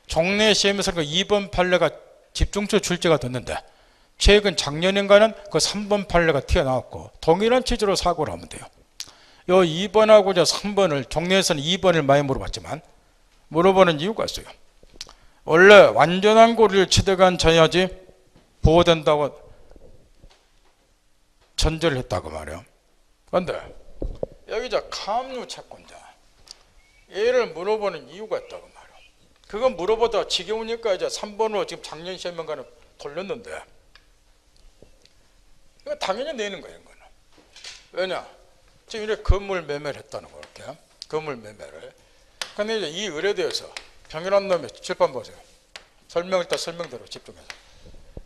종래 시험에서 그 2번 판례가 집중적 출제가 됐는데 최근 작년인가는 그 3번 판례가 튀어나왔고 동일한 취지로 사고를 하면 돼요. 요 2번하고 이제 3번을 종래에서는 2번을 많이 물어봤지만 물어보는 이유가 있어요. 원래 완전한 고리를 취득한 자야지 보호된다고 전제를 했다고 말이에요. 그런데 여기 이제 가압류 채권자 얘를 물어보는 이유가 있다고 말이에요. 그건 물어보다 지겨우니까 이제 3번으로 지금 작년 시험인가는 돌렸는데 이거 당연히 내는 거예요. 이거는. 왜냐? 지금 이렇게 건물 매매를 했다는 거 이렇게 건물 매매를. 근데 이제 이 을에 대해서 병일한 놈의 칠판 보세요. 설명을 다 설명대로 집중해서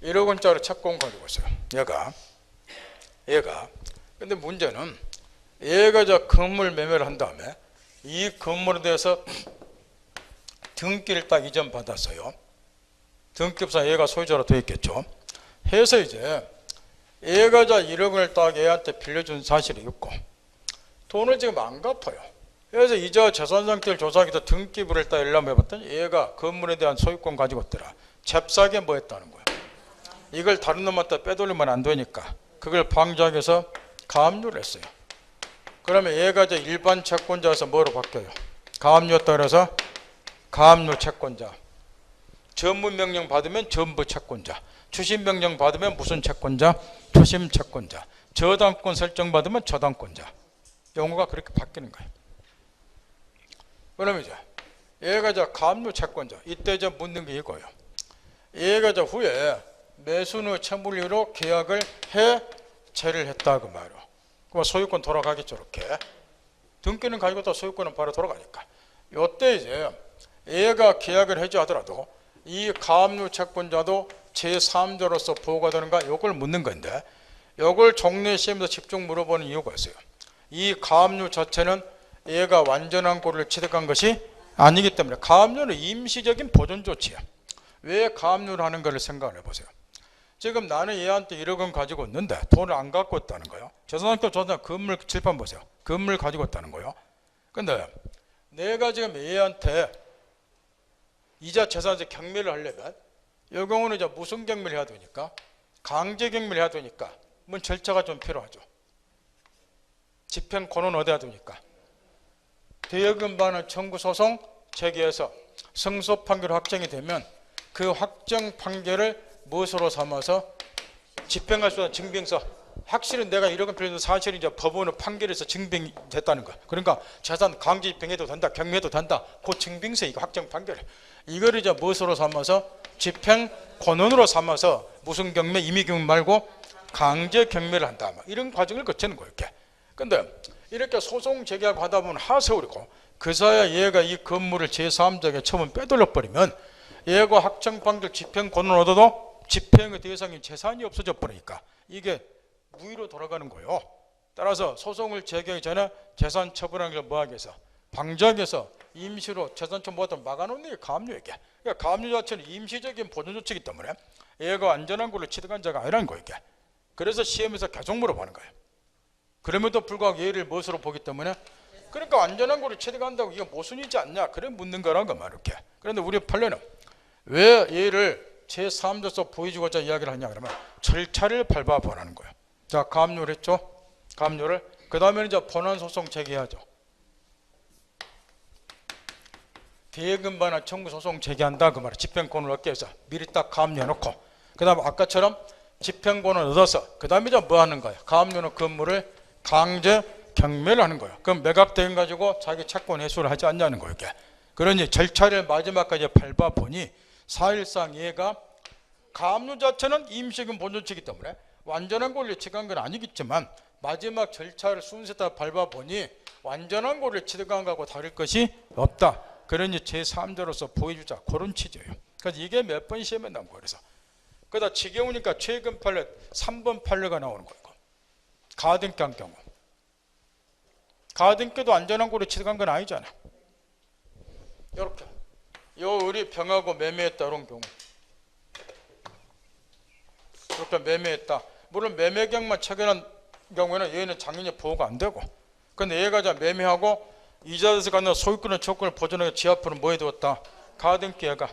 1억 원짜리 채권 가지고 있어요. 얘가. 근데 문제는 얘가 저 건물 매매를 한 다음에 이 건물에 대해서 등기를 딱 이전 받았어요. 등기업상 얘가 소유자로 되어 있겠죠. 해서 이제 얘가 자 1억 원을 딱 얘한테 빌려준 사실이 있고 돈을 지금 안 갚아요. 그래서 이자 재산 상태를 조사하기 위해서 등기부를 딱 열람해봤더니 얘가 건물에 대한 소유권 가지고 있더라. 잽싸게 뭐 했다는 거야. 이걸 다른 놈한테 빼돌리면 안 되니까 그걸 방지하기 위해서 가압류를 했어요. 그러면 얘가 이제 일반 채권자에서 뭐로 바뀌어요? 가압류였다 그래서 가압류 채권자. 전부 명령 받으면 전부 채권자. 추심 명령 받으면 무슨 채권자? 추심 채권자. 저당권 설정 받으면 저당권자. 용어가 그렇게 바뀌는 거예요. 그러면 이제 얘가 이제 가압류 채권자. 이때 이제 묻는 게 이거예요. 얘가 이제 후에 매수는 채무리로 계약을 해체를 했다 그 말이에요. 그럼 소유권 돌아가겠죠. 이렇게 등기는 가지고 또 소유권은 바로 돌아가니까 이때 이제 얘가 계약을 해지하더라도 이 가압류 채권자도 제3자로서 보호가 되는가 이걸 묻는 건데 이걸 종래 시험에서 집중 물어보는 이유가 있어요. 이 가압류 자체는 얘가 완전한 고리를 취득한 것이 아니기 때문에 가압류는 임시적인 보존 조치야. 왜 가압류를 하는 것을 생각을 해보세요. 지금 나는 얘한테 1억 원 가지고 있는데 돈을 안 갖고 있다는 거예요. 재산학교 조사 건물 칠판 보세요. 건물 가지고 있다는 거예요. 근데 내가 지금 얘한테 이자 재산세 경매를 하려면 이 경우는 이제 무슨 경매를 해야 되니까 강제 경매를 해야 되니까 뭐 절차가 좀 필요하죠. 집행권은 얻어야 되니까 대여금 반환 청구 소송 제기해서 승소 판결 확정이 되면 그 확정 판결을 무엇으로 삼아서 집행할 수 있는 증빙서, 확실히 내가 1억 원 필요해도 사실은 이제 법원의 판결에서 증빙됐다는 거야. 그러니까 재산 강제 집행해도 된다, 경매해도 된다. 그 증빙서 이거 확정 판결. 이거를 이제 무엇으로 삼아서 집행 권한으로 삼아서 무슨 경매, 임의 경매 말고 강제 경매를 한다. 이런 과정을 거치는 거예요. 이렇게. 근데 이렇게 소송 제기하고 하다 보면 하세월이고 그 사이에 얘가 이 건물을 제3자에게 처분 빼돌려 버리면 얘가 확정 판결 집행 권한을 얻어도 집행의 대상인 재산이 없어져 버리니까 이게 무위로 돌아가는 거예요. 따라서 소송을 제기하기 전에 재산 처분하는 걸 뭐하기 위해서 방지하기 위해서 임시로 재산 처분을 막아놓는 게 가압류에게. 그러니까 가압류 자체는 임시적인 보존 조치이기 때문에 얘가 안전한 걸로 취득한 자가 아니라는 거예요. 이게. 그래서 시험에서 계속 물어보는 거예요. 그럼에도 불구하고 얘를 무엇으로 보기 때문에 그러니까 안전한 거를 취득한다고 이거 모순이지 않냐 그래 묻는 거란 거 말이야. 이렇게. 그런데 우리 판례는 왜 얘를 제3자로서 보여주고자 이야기를 하냐 그러면 절차를 밟아보라는 거예요. 자, 가압류를 했죠. 가압류를. 그 다음에는 이제 본안소송 제기하죠. 대여금 반환 청구 소송 제기한다 그 말이에요. 집행권을 얻기 위해서 미리 딱 가압류해놓고 그 다음에 아까처럼 집행권을 얻어서 그 다음에 이제 뭐 하는 거예요. 가압류는 건물을 강제 경매를 하는 거예요. 그럼 매각대금 가지고 자기 채권 회수를 하지 않냐는 거예요. 이게. 그러니 절차를 마지막까지 밟아보니 사실상 얘가 가압류 자체는 임시금 본전치이기 때문에 완전한 권리를 취득한 건 아니겠지만 마지막 절차를 순서에 따라 밟아보니 완전한 권리를 취득한 것하고 다를 것이 없다. 그러니 제3자로서 보여주자 그런 취지예요. 그래서 이게 몇 번 시험에 나온 거예요. 그래서 그러다 지겨우니까 최근 판례 3번 판례가 나오는 거예요. 가등기 한 경우 가등기도 안전한 권리를 취득한 건 아니잖아. 이렇게 요 을이 병하고 매매했다 이런 경우 이렇게 매매했다. 물론 매매계약만 체결한 경우에는 얘는 당연히 보호가 안 되고 근데 얘가 자 매매하고 이자에서 갖는 소유권의 조건을 보존하기 지 앞으로 뭐 해두었다? 가등기 얘가.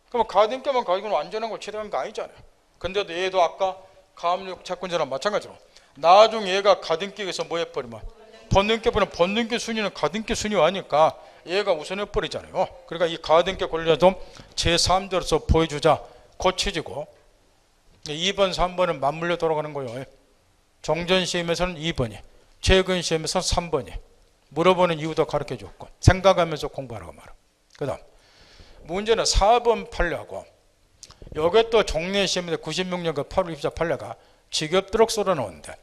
그럼 가등기만 가지고는 안전한 걸 취득한 거 아니잖아요. 근데도 얘도 아까 가압류 채권자랑 마찬가지로 나중에 얘가 가등기에서 뭐 해버리면 번등기 순위는 가등기 순위가 아니까 얘가 우선해버리잖아요. 그러니까 이 가등기 권리도 제3자로서 보여주자 그 취지고 2번, 3번은 맞물려 돌아가는 거예요. 종전시험에서는 2번이 최근 시험에서는 3번이 물어보는 이유도 가르쳐 줬고 생각하면서 공부하라고 말이야. 그 다음 문제는 4번 판례하고 요게 또 종례시험에 96년 그 8월 입사 판례가 지겹도록 쏟아 나오는데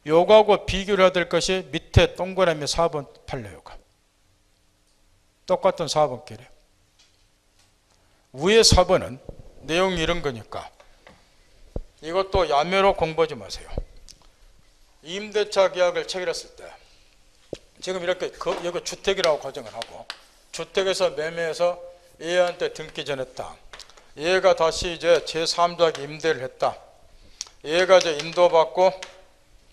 요거하고 비교를 해야 될 것이 밑에 동그라미 4번 판례요가 똑같은 4번끼리 위에 4번은 내용이 이런 거니까 이것도 야매로 공부하지 마세요. 임대차 계약을 체결했을 때 지금 이렇게 여기 주택이라고 가정을 하고 주택에서 매매해서 얘한테 등기 전했다. 얘가 다시 이제 제3자에게 임대를 했다. 얘가 이제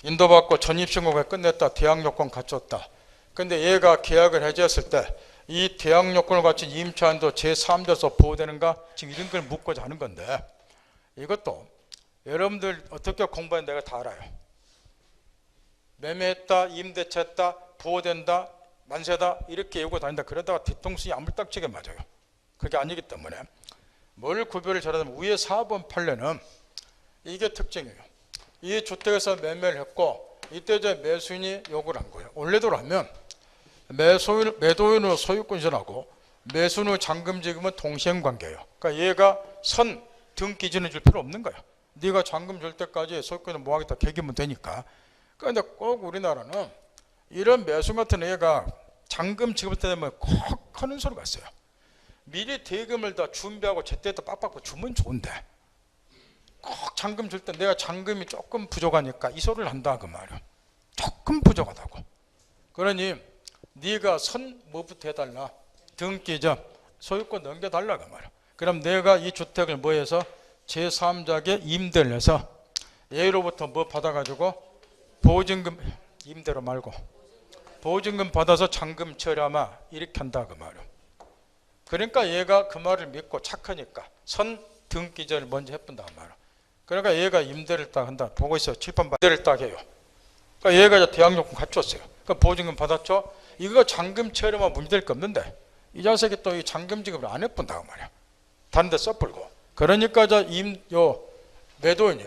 인도받고 전입신고가 끝냈다. 대항 요건 갖췄다. 근데 얘가 계약을 해지했을 때 이 대항 요건을 갖춘 임차인도 제3자로서 보호되는가? 지금 이런 걸 묻고자 하는 건데 이것도 여러분들 어떻게 공부했는지 내가 다 알아요. 매매했다, 임대차 했다, 보호된다, 만세다 이렇게 예고 다닌다. 그러다가 뒤통수에 아물딱지게 맞아요. 그게 아니기 때문에 뭘 구별을 잘하면 위에 4번 판례는 이게 특징이에요. 이 주택에서 매매를 했고 이때 이제 매수인이 요구를 한 거예요. 원래대로 하면 매도인의 소유권 이전하고 매수인의 잔금 지급은 동시행관계예요. 그러니까 얘가 선 등기 이전해 줄 필요 없는 거야. 네가 잔금 줄 때까지 소유권을 뭐 하겠다 개기면 되니까. 그런데 꼭 우리나라는 이런 매수 같은 애가 잔금 지급할 때 되면 콕 하는 소리가 있어요. 미리 대금을 다 준비하고 제때 또 빡빡 주면 좋은데 꼭 잔금 줄 때 내가 잔금이 조금 부족하니까 이 소리를 한다 그 말이야. 조금 부족하다고. 그러니 네가 선 뭐부터 해달라. 등기점 소유권 넘겨달라 그 말이야. 그럼 내가 이 주택을 뭐 해서 제3자에게 임대를 해서 얘로부터 뭐 받아가지고 보증금, 임대로 말고 보증금 받아서 잔금 처리하마 이렇게 한다 그 말이야. 그러니까 얘가 그 말을 믿고 착하니까 선 등기 전에 먼저 해본다 그 말이야. 그러니까 얘가 임대를 딱 한다. 보고 있어. 칠판 임대를 딱 해요. 그러니까 얘가 이제 대항 요건 갖췄어요. 그러니까 보증금 받았죠. 이거 잔금 처리만 문제될 거 없는데 이 자식이 또 이 잔금 지급을 안 해본다 그 말이야. 다른 데 써불고. 그러니까 매도인이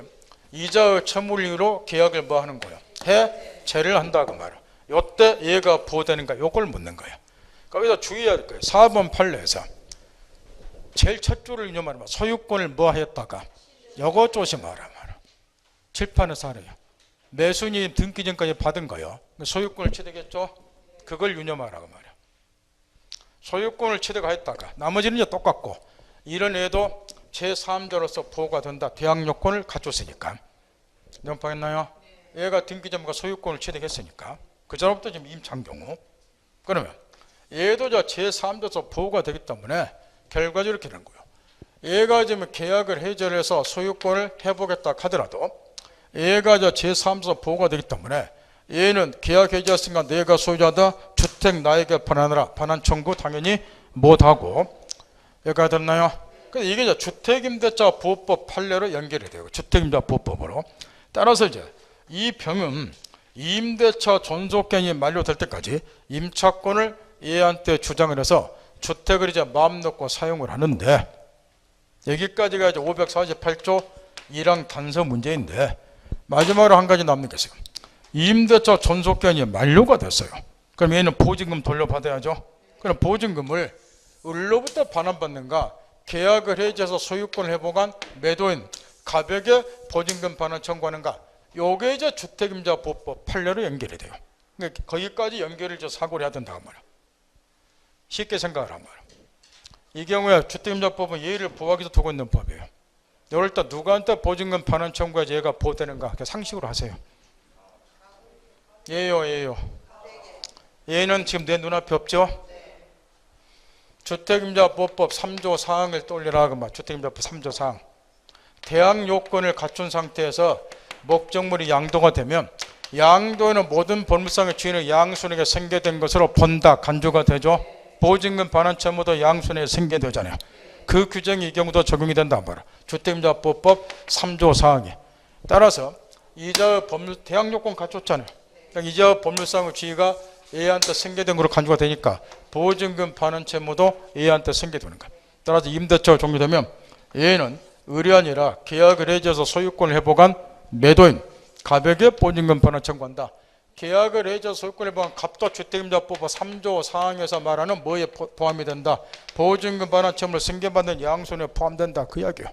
이자의 채무이유로 계약을 뭐 하는 거예요? 해제를 한다 그 말이야. 요때 얘가 보호되는가 요걸 묻는 거예요. 거기서 주의해야 될 거예요. 4번 판례에서 제일 첫 줄을 인용하면 소유권을 뭐 했다가 요거 조심하라 말이야. 칠판에서 하래요. 매수인이 등기 전까지 받은 거요. 소유권을 취득했죠. 그걸 유념하라고 말이야. 소유권을 취득했다가 나머지는 이제 똑같고 이런 애도 제3자로서 보호가 된다. 대항 요건을 갖췄으니까. 명파했나요? 얘가 등기점과 소유권을 취득했으니까. 그 전부터 지금 임차한 경우. 그러면 얘도 제3자로서 보호가 되기 때문에 결과적으로 이렇게 되는 거예요. 얘가 지금 계약을 해제해서 소유권을 해보겠다 하더라도 얘가 제3자로서 보호가 되기 때문에 얘는 계약 해제했으니까 내가 소유자다. 주택 나에게 반환하라. 반환 청구 당연히 못하고. 여기가 됐나요? 근데 이게 주택임대차 보호법 판례로 연결이 돼요. 주택임대차 보호법으로. 따라서 이제 이 병은 임대차 존속기간이 만료될 때까지 임차권을 얘한테 주장을 해서 주택을 이제 마음 놓고 사용을 하는데 여기까지가 이제 548조 1항 단서 문제인데 마지막으로 한 가지 남는 게 있어요. 임대차 존속기간이 만료가 됐어요. 그럼 얘는 보증금 돌려받아야죠. 그럼 보증금을 을로부터 반환받는가 계약을 해제해서 소유권을 회복한 매도인 가벽에 보증금 반환 청구하는가 요게 이제 주택임대차 보호법 판례로 연결이 돼요. 그러니까 거기까지 연결을 사고를 해야 된다고 말이야. 쉽게 생각을 하면 이 경우에 주택임대차법은 예의를 보호하기 위해서 두고 있는 법이에요. 이럴 때 누구한테 보증금 반환 청구해야지 얘가 보호되는가 상식으로 하세요. 예요. 얘는 지금 내 눈앞에 없죠? 주택임대차보호법 3조 4항을 떠올리라. 주택임대차법 3조 4항. 대항 요건을 갖춘 상태에서 목적물이 양도가 되면 양도에는 모든 보물상의 주인의 양순에게 생계된 것으로 본다. 간주가 되죠. 보증금 반환 채무도 양순에 생계되잖아요. 그 규정이 이 경우도 적용이 된단 말이야. 주택임대차보호법 3조 4항에. 따라서 이자의 법률 대항 요건 갖췄잖아요. 그러니까 이자의 법률상의 주의가 얘한테 생계된 것으로 간주가 되니까 보증금 반환 채무도 얘한테 생계되는 거야. 따라서 임대차가 종료되면 얘는 을이 아니라 계약을 해제해서 소유권을 회복한 매도인 가벽에 보증금 반환 청구한다. 계약을 해제해서 소유권을 회복한 갑도 주택임대차법 3조 4항에서 말하는 뭐에 포함이 된다. 보증금 반환 채무를 승계받는 양손에 포함된다. 그 이야기야.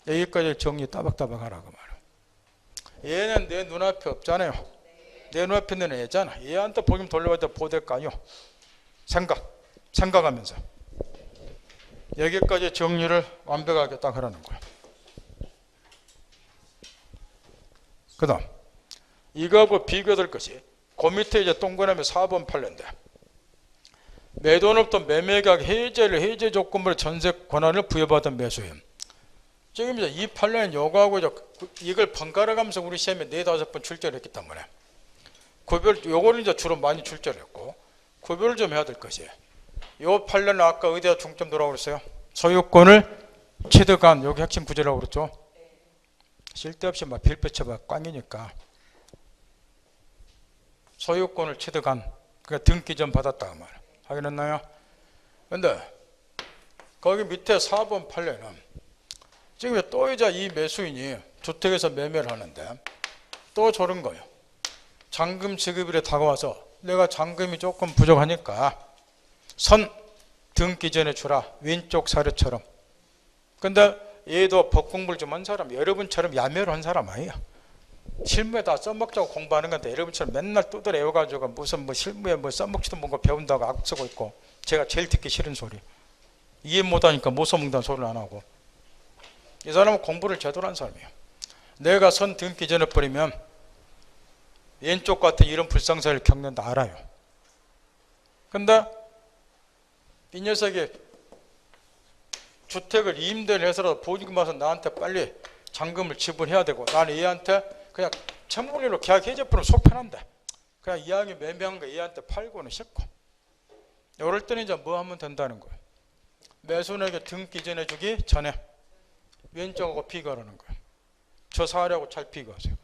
여기까지 정리 따박따박 하라고 말이야. 얘는 내 눈앞에 없잖아요. 내 눈앞에 있는 애잖아. 얘한테 보증금 돌려받을 때 보호될 거 아니요. 생각하면서 여기까지 정리를 완벽하게 딱 하라는 거야. 그 다음 이거하고 비교될 것이 그 밑에 이제 동그라미 4번 판례인데 매도로부터 매매계약 해제 조건으로 전세 권한을 부여받은 매수인. 지금 이제 이 판례는 요거하고 이걸 번갈아 가면서 우리 시험에 4-5번 출제를 했기 때문에 요거는 이제 주로 많이 출제를 했고 구별을 좀 해야 될 것이에요. 요 판례는 아까 어디다 중점 두라고 그랬어요? 소유권을 취득한 여기 핵심 구조라고 그랬죠. 쓸데없이 막 빌붙여봐 꽝이니까. 소유권을 취득한 그러니까 등기 전 받았다 말 확인했나요? 근데 거기 밑에 4번 판례는 지금 또 이제 이 매수인이 주택에서 매매를 하는데 또 저런 거예요. 잔금 지급일에 다가와서 내가 잔금이 조금 부족하니까 선 등기 전에 주라. 왼쪽 사례처럼. 근데 얘도 법 공부를 좀 한 사람, 여러분처럼 야매로 한 사람 아니에요. 실무에 다 써먹자고 공부하는 건데 여러분처럼 맨날 두드려 외워가지고 무슨 실무에 써먹지도 못하고 배운다고 악쓰고 있고 제가 제일 듣기 싫은 소리. 이해 못하니까 못 써먹는다는 소리를 안 하고. 이 사람은 공부를 제대로 한 사람이에요. 내가 선 등기 전에 버리면 왼쪽 같은 이런 불상사를 겪는다 알아요. 근데 이 녀석이 주택을 임대를 해서라도 보증금 받아서 나한테 빨리 잔금을 지불해야 되고, 나는 얘한테 그냥 채무불이로 계약 해제표는 속 편한데 그냥 이왕이 매매한 거 얘한테 팔고는 싶고, 이럴 때는 이제 뭐 하면 된다는 거예요. 매수인에게 등기 전해주기 전에 왼쪽하고 비교하는 거예요. 저 사례하고 잘 비교하세요.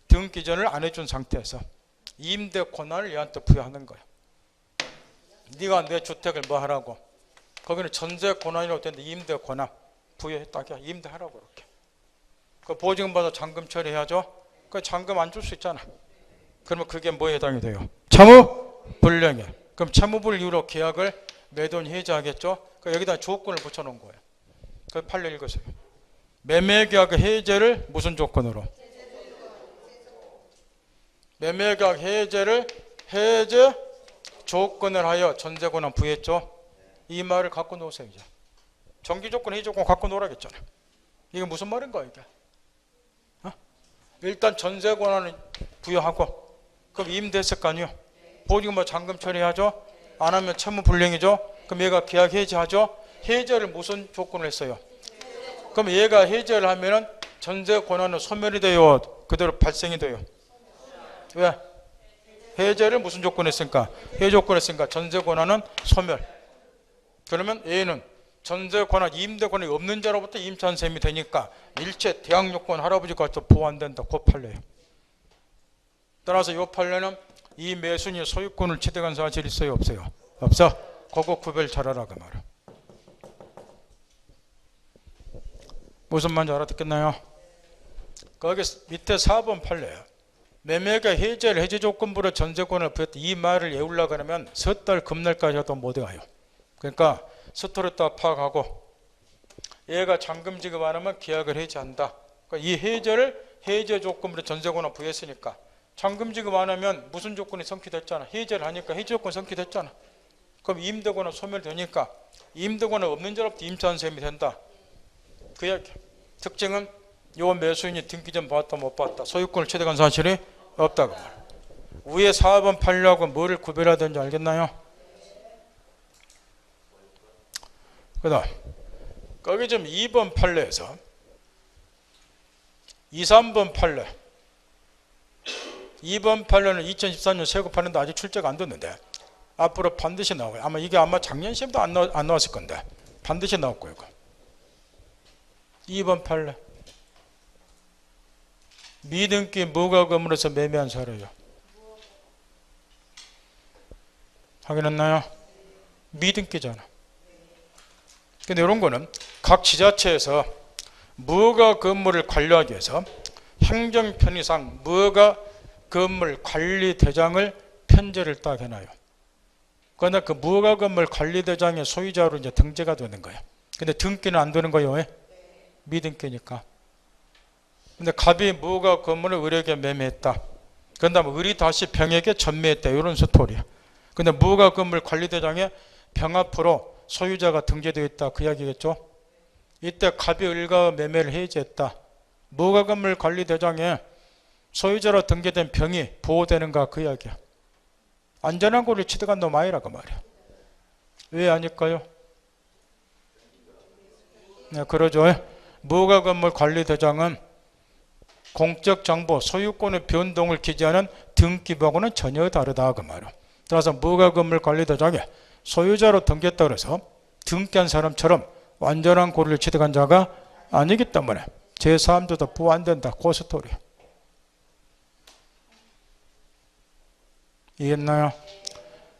등기 전을 안 해준 상태에서 임대 권한을 얘한테 부여하는 거예요. 네가 내 주택을 뭐 하라고, 거기는 전세 권한이라고 되는데 임대 권한 부여했다. 임대하라고. 이렇게 그 보증금 받아 잔금 처리해야죠. 그 잔금 안 줄 수 있잖아. 그러면 그게 뭐에 해당이 돼요? 채무불량에. 그럼 채무불 이후로 계약을 매도인 해제하겠죠. 그 여기다 조건을 붙여놓은 거예요. 그 판례 읽으세요. 매매계약 해제를 무슨 조건으로? 매매계약 해제를 해제 조건을 하여 전세권한 부여했죠. 이 말을 갖고 놓으세요. 이제 정기조건, 해제조건 갖고 놀아겠잖아. 이게 무슨 말인가 이게? 일단 전세권한은 부여하고, 그럼 임대했을 거 아니에요. 보증금 잔금 처리하죠. 안 하면 채무불량이죠. 그럼 얘가 계약 해제하죠. 해제를 무슨 조건을 했어요? 그럼 얘가 해제를 하면은 전세권한은 소멸이 돼요, 그대로 발생이 돼요? 왜? 해제를 무슨 조건을 했으니까? 해제 조건을 했으니까 전세권한은 소멸. 그러면 얘는 전세권한, 임대권이 없는 자로부터 임차한셈이 되니까 일체 대항요건 할아버지가 보완된다. 그 판례예요. 따라서 이 판례는 이 매수인이 소유권을 취득한 사실이 있어요, 없어요? 없어. 그거 구별 잘하라 그 말이야. 무슨 말인지 알아듣겠나요? 거기 밑에 4번 판례예요. 매매가 해제를 해제 조건부로 전세권을 부였다. 이 말을 외우려고 그러면 섣달 금날까지 해도 못 외워요. 그러니까 스토리 딱 파악하고, 얘가 잔금 지급 안 하면 계약을 해제한다. 그러니까 이 해제를 해제 조건부로 전세권을 부여했으니까 잔금 지급 안 하면 무슨 조건이 성취됐잖아. 해제를 하니까 해제 조건이 성취됐잖아. 그럼 임대권은 소멸되니까 임대권은 없는 자로부터 임차한셈이 된다. 그 이야기. 특징은 요 매수인이 등기전 받았다 못 받았다, 소유권을 취득한 사실이 없다고 말. 위에 4번 판례하고 뭐를 구별해야 되는지 알겠나요? 그 다음 거기 좀 2번 판례에서 2, 3번 판례, 2번 판례는 2014년 세급하는데 아직 출제가 안 됐는데 앞으로 반드시 나와요. 아마 작년 시험도 안 나왔을 건데 반드시 나올 거예요. 2번 판례. 미등기 무과금으로서 매매한 사례요. 확인했나요? 미등기잖아. 근데 이런 거는 각 지자체에서 무허가 건물을 관리하기 위해서 행정편의상 무허가 건물 관리대장을 편제를 딱 해놔요. 그러나 그 무허가 건물 관리대장의 소유자로 이제 등재가 되는 거예요. 근데 등기는 안 되는 거예요. 왜? 미등기니까. 근데 갑이 무허가 건물을 을에게 매매했다. 그런 다음에 을이 다시 병에게 전매했다. 이런 스토리야. 근데 무허가 건물 관리대장에 병 앞으로 소유자가 등재되어 있다. 그 이야기겠죠. 이때 갑이 을과 매매를 해제했다. 무허가 건물 관리대장에 소유자로 등재된 병이 보호되는가 그 이야기야. 안전한 권리를 취득한 놈 아니라고 말이야. 왜 아닐까요? 네, 그러죠. 무허가 건물 관리대장은 공적 정보, 소유권의 변동을 기재하는 등기부하고는 전혀 다르다 그 말이야. 따라서 무허가 건물 관리대장에 소유자로 등기했다 그래서 등기한 사람처럼 완전한 권리를 취득한 자가 아니기 때문에 제3조도 부안된다. 그 스토리. 이해했나요?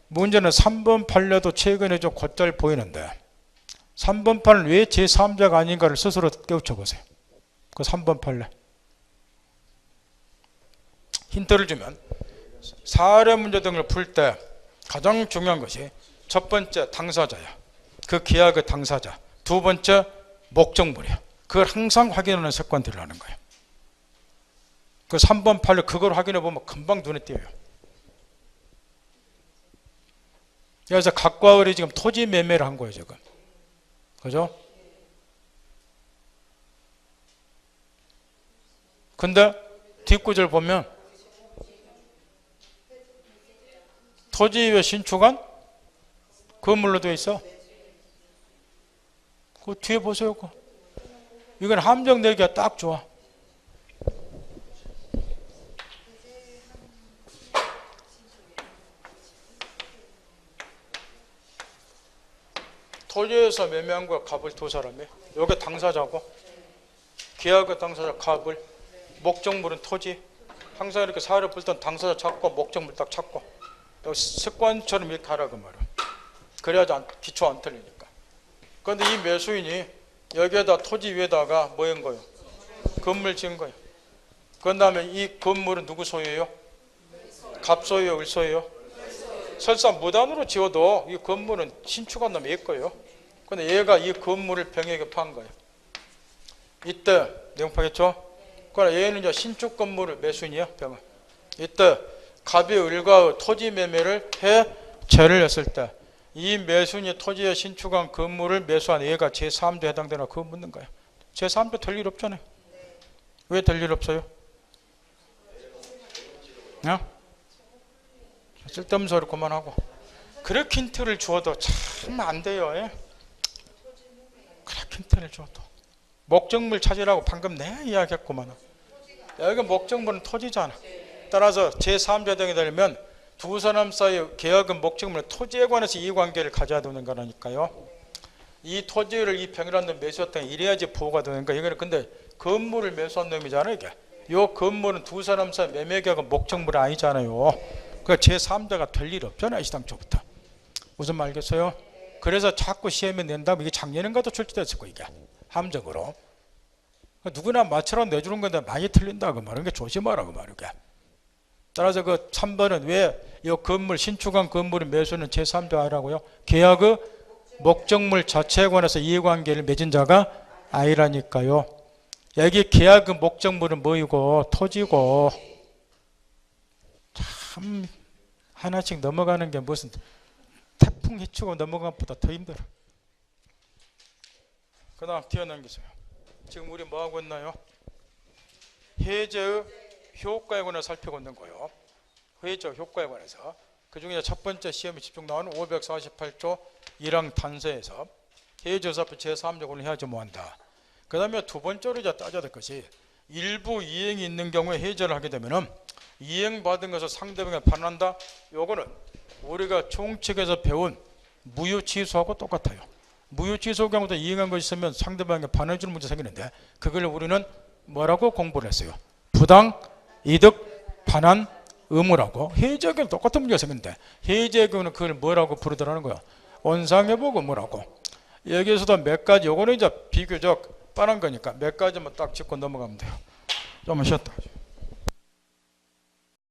문제는 3번 판례도 최근에 좀 곧잘 보이는데 3번 판을 왜 제3자가 아닌가를 스스로 깨우쳐 보세요. 그 3번 판례. 힌트를 주면 사례 문제 등을 풀 때 가장 중요한 것이 첫 번째 당사자야. 그 계약의 당사자. 두 번째 목적물이야. 그걸 항상 확인하는 습관들을 하는 거예요. 그 3번 판례 그걸 확인해 보면 금방 눈에 띄어요. 그래서 각과 을이 지금 토지 매매를 한 거예요, 지금. 그죠? 근데 뒷구절 보면 토지 위에 신축한 건물로 되어 있어. 그 뒤에 보세요. 이건 함정 내기가 딱 좋아. 토지에서 매매한 거야. 갑을 두 사람이. 여기 당사자고, 계약의 당사자 갑을, 목적물은 토지. 항상 이렇게 사례 볼 땐 당사자 찾고 목적물 딱 찾고, 여기 습관처럼 이렇게 하라고 말이야. 그래야지 기초 안 틀리니까. 그런데 이 매수인이 여기에다 토지 위에다가 뭐 한 거예요? 건물 지은 거예요. 그 다음에 이 건물은 누구 소유예요? 갑 소유예요? 을 소유예요? 설사 무단으로 지어도 이 건물은 신축한 놈이 얘 거예요. 근데 얘가 이 건물을 병에게 판 거예요. 이때 내용 파겠죠? 그러나 얘는 이제 신축 건물을 매수인이야, 병은. 이때 갑이 을과 토지 매매를 해 죄를 했을 때 이 매수인이 토지에 신축한 건물을 매수한 얘가 제3조에 해당되나 그거 묻는 거예요. 제3조 될 일 없잖아요. 왜 될 일 없어요? 쓸데없는 소리 그만하고. 그렇게 힌트를 주어도 참 안 돼요. 그렇게 힌트를 주어도. 목적물 찾으라고 방금 내가 이야기했구만. 여기 목적물은 토지잖아. 따라서 제3조 해당이 되려면 두 사람 사이 계약은 목적물은 토지에 관해서 이해관계를 가져야 되는 거라니까요. 이 토지를 이 병이라는 놈 매수했다니 이래야지 보호가 되는 거야. 이거는 근데 건물을 매수한 놈이잖아요. 이게. 요 건물은 두 사람 사이 매매계약은 목적물이 아니잖아요. 그 제3자가 될 일 없잖아요. 시당초부터. 무슨 말 알겠어요? 그래서 자꾸 시험에 낸다면 이게 작년인가도 출제됐을 거예요. 이게 함정으로. 누구나 맞춰서 내주는 건데 많이 틀린다 그 말은 게 조심하라고 말이야. 따라서 그 3번은 왜 이 건물 신축한 건물의 매수는 제3조 아니라고요? 계약의 목적물 자체에 관해서 이해관계를 맺은 자가 아니라니까요. 여기 계약의 목적물은 뭐이고 토지고. 참 하나씩 넘어가는 게 무슨 태풍 헤치고 넘어가는 것보다 더 힘들어. 그 다음 뛰어넘기세요. 지금 우리 뭐하고 있나요? 해제의 효과에 관해서 살피고 있는 거예요. 해제 효과에 관해서. 그 중에 첫 번째 시험에 집중 나오는 548조 1항 단서에서 해제조사표 제3조를 해야지 뭐한다. 그 다음에 두 번째로 이제 따져야 될 것이 일부 이행이 있는 경우에 해제를 하게 되면은 이행받은 것을 상대방에 반환한다. 요거는 우리가 총칙에서 배운 무효취소하고 똑같아요. 무효취소 경우도 이행한 것이 있으면 상대방에게 반환해주는 문제 생기는데 그걸 우리는 뭐라고 공부를 했어요? 부당 이득 반환 의무라고. 해제 경우 똑같은 문제가 생기는데 해제 경우는 그걸 뭐라고 부르더라는 거야? 원상회복 의무라고. 여기에서도 몇 가지, 요거는 이제 비교적 뻔한 거니까 몇 가지만 딱 짚고 넘어가면 돼요. 좀 쉬었다.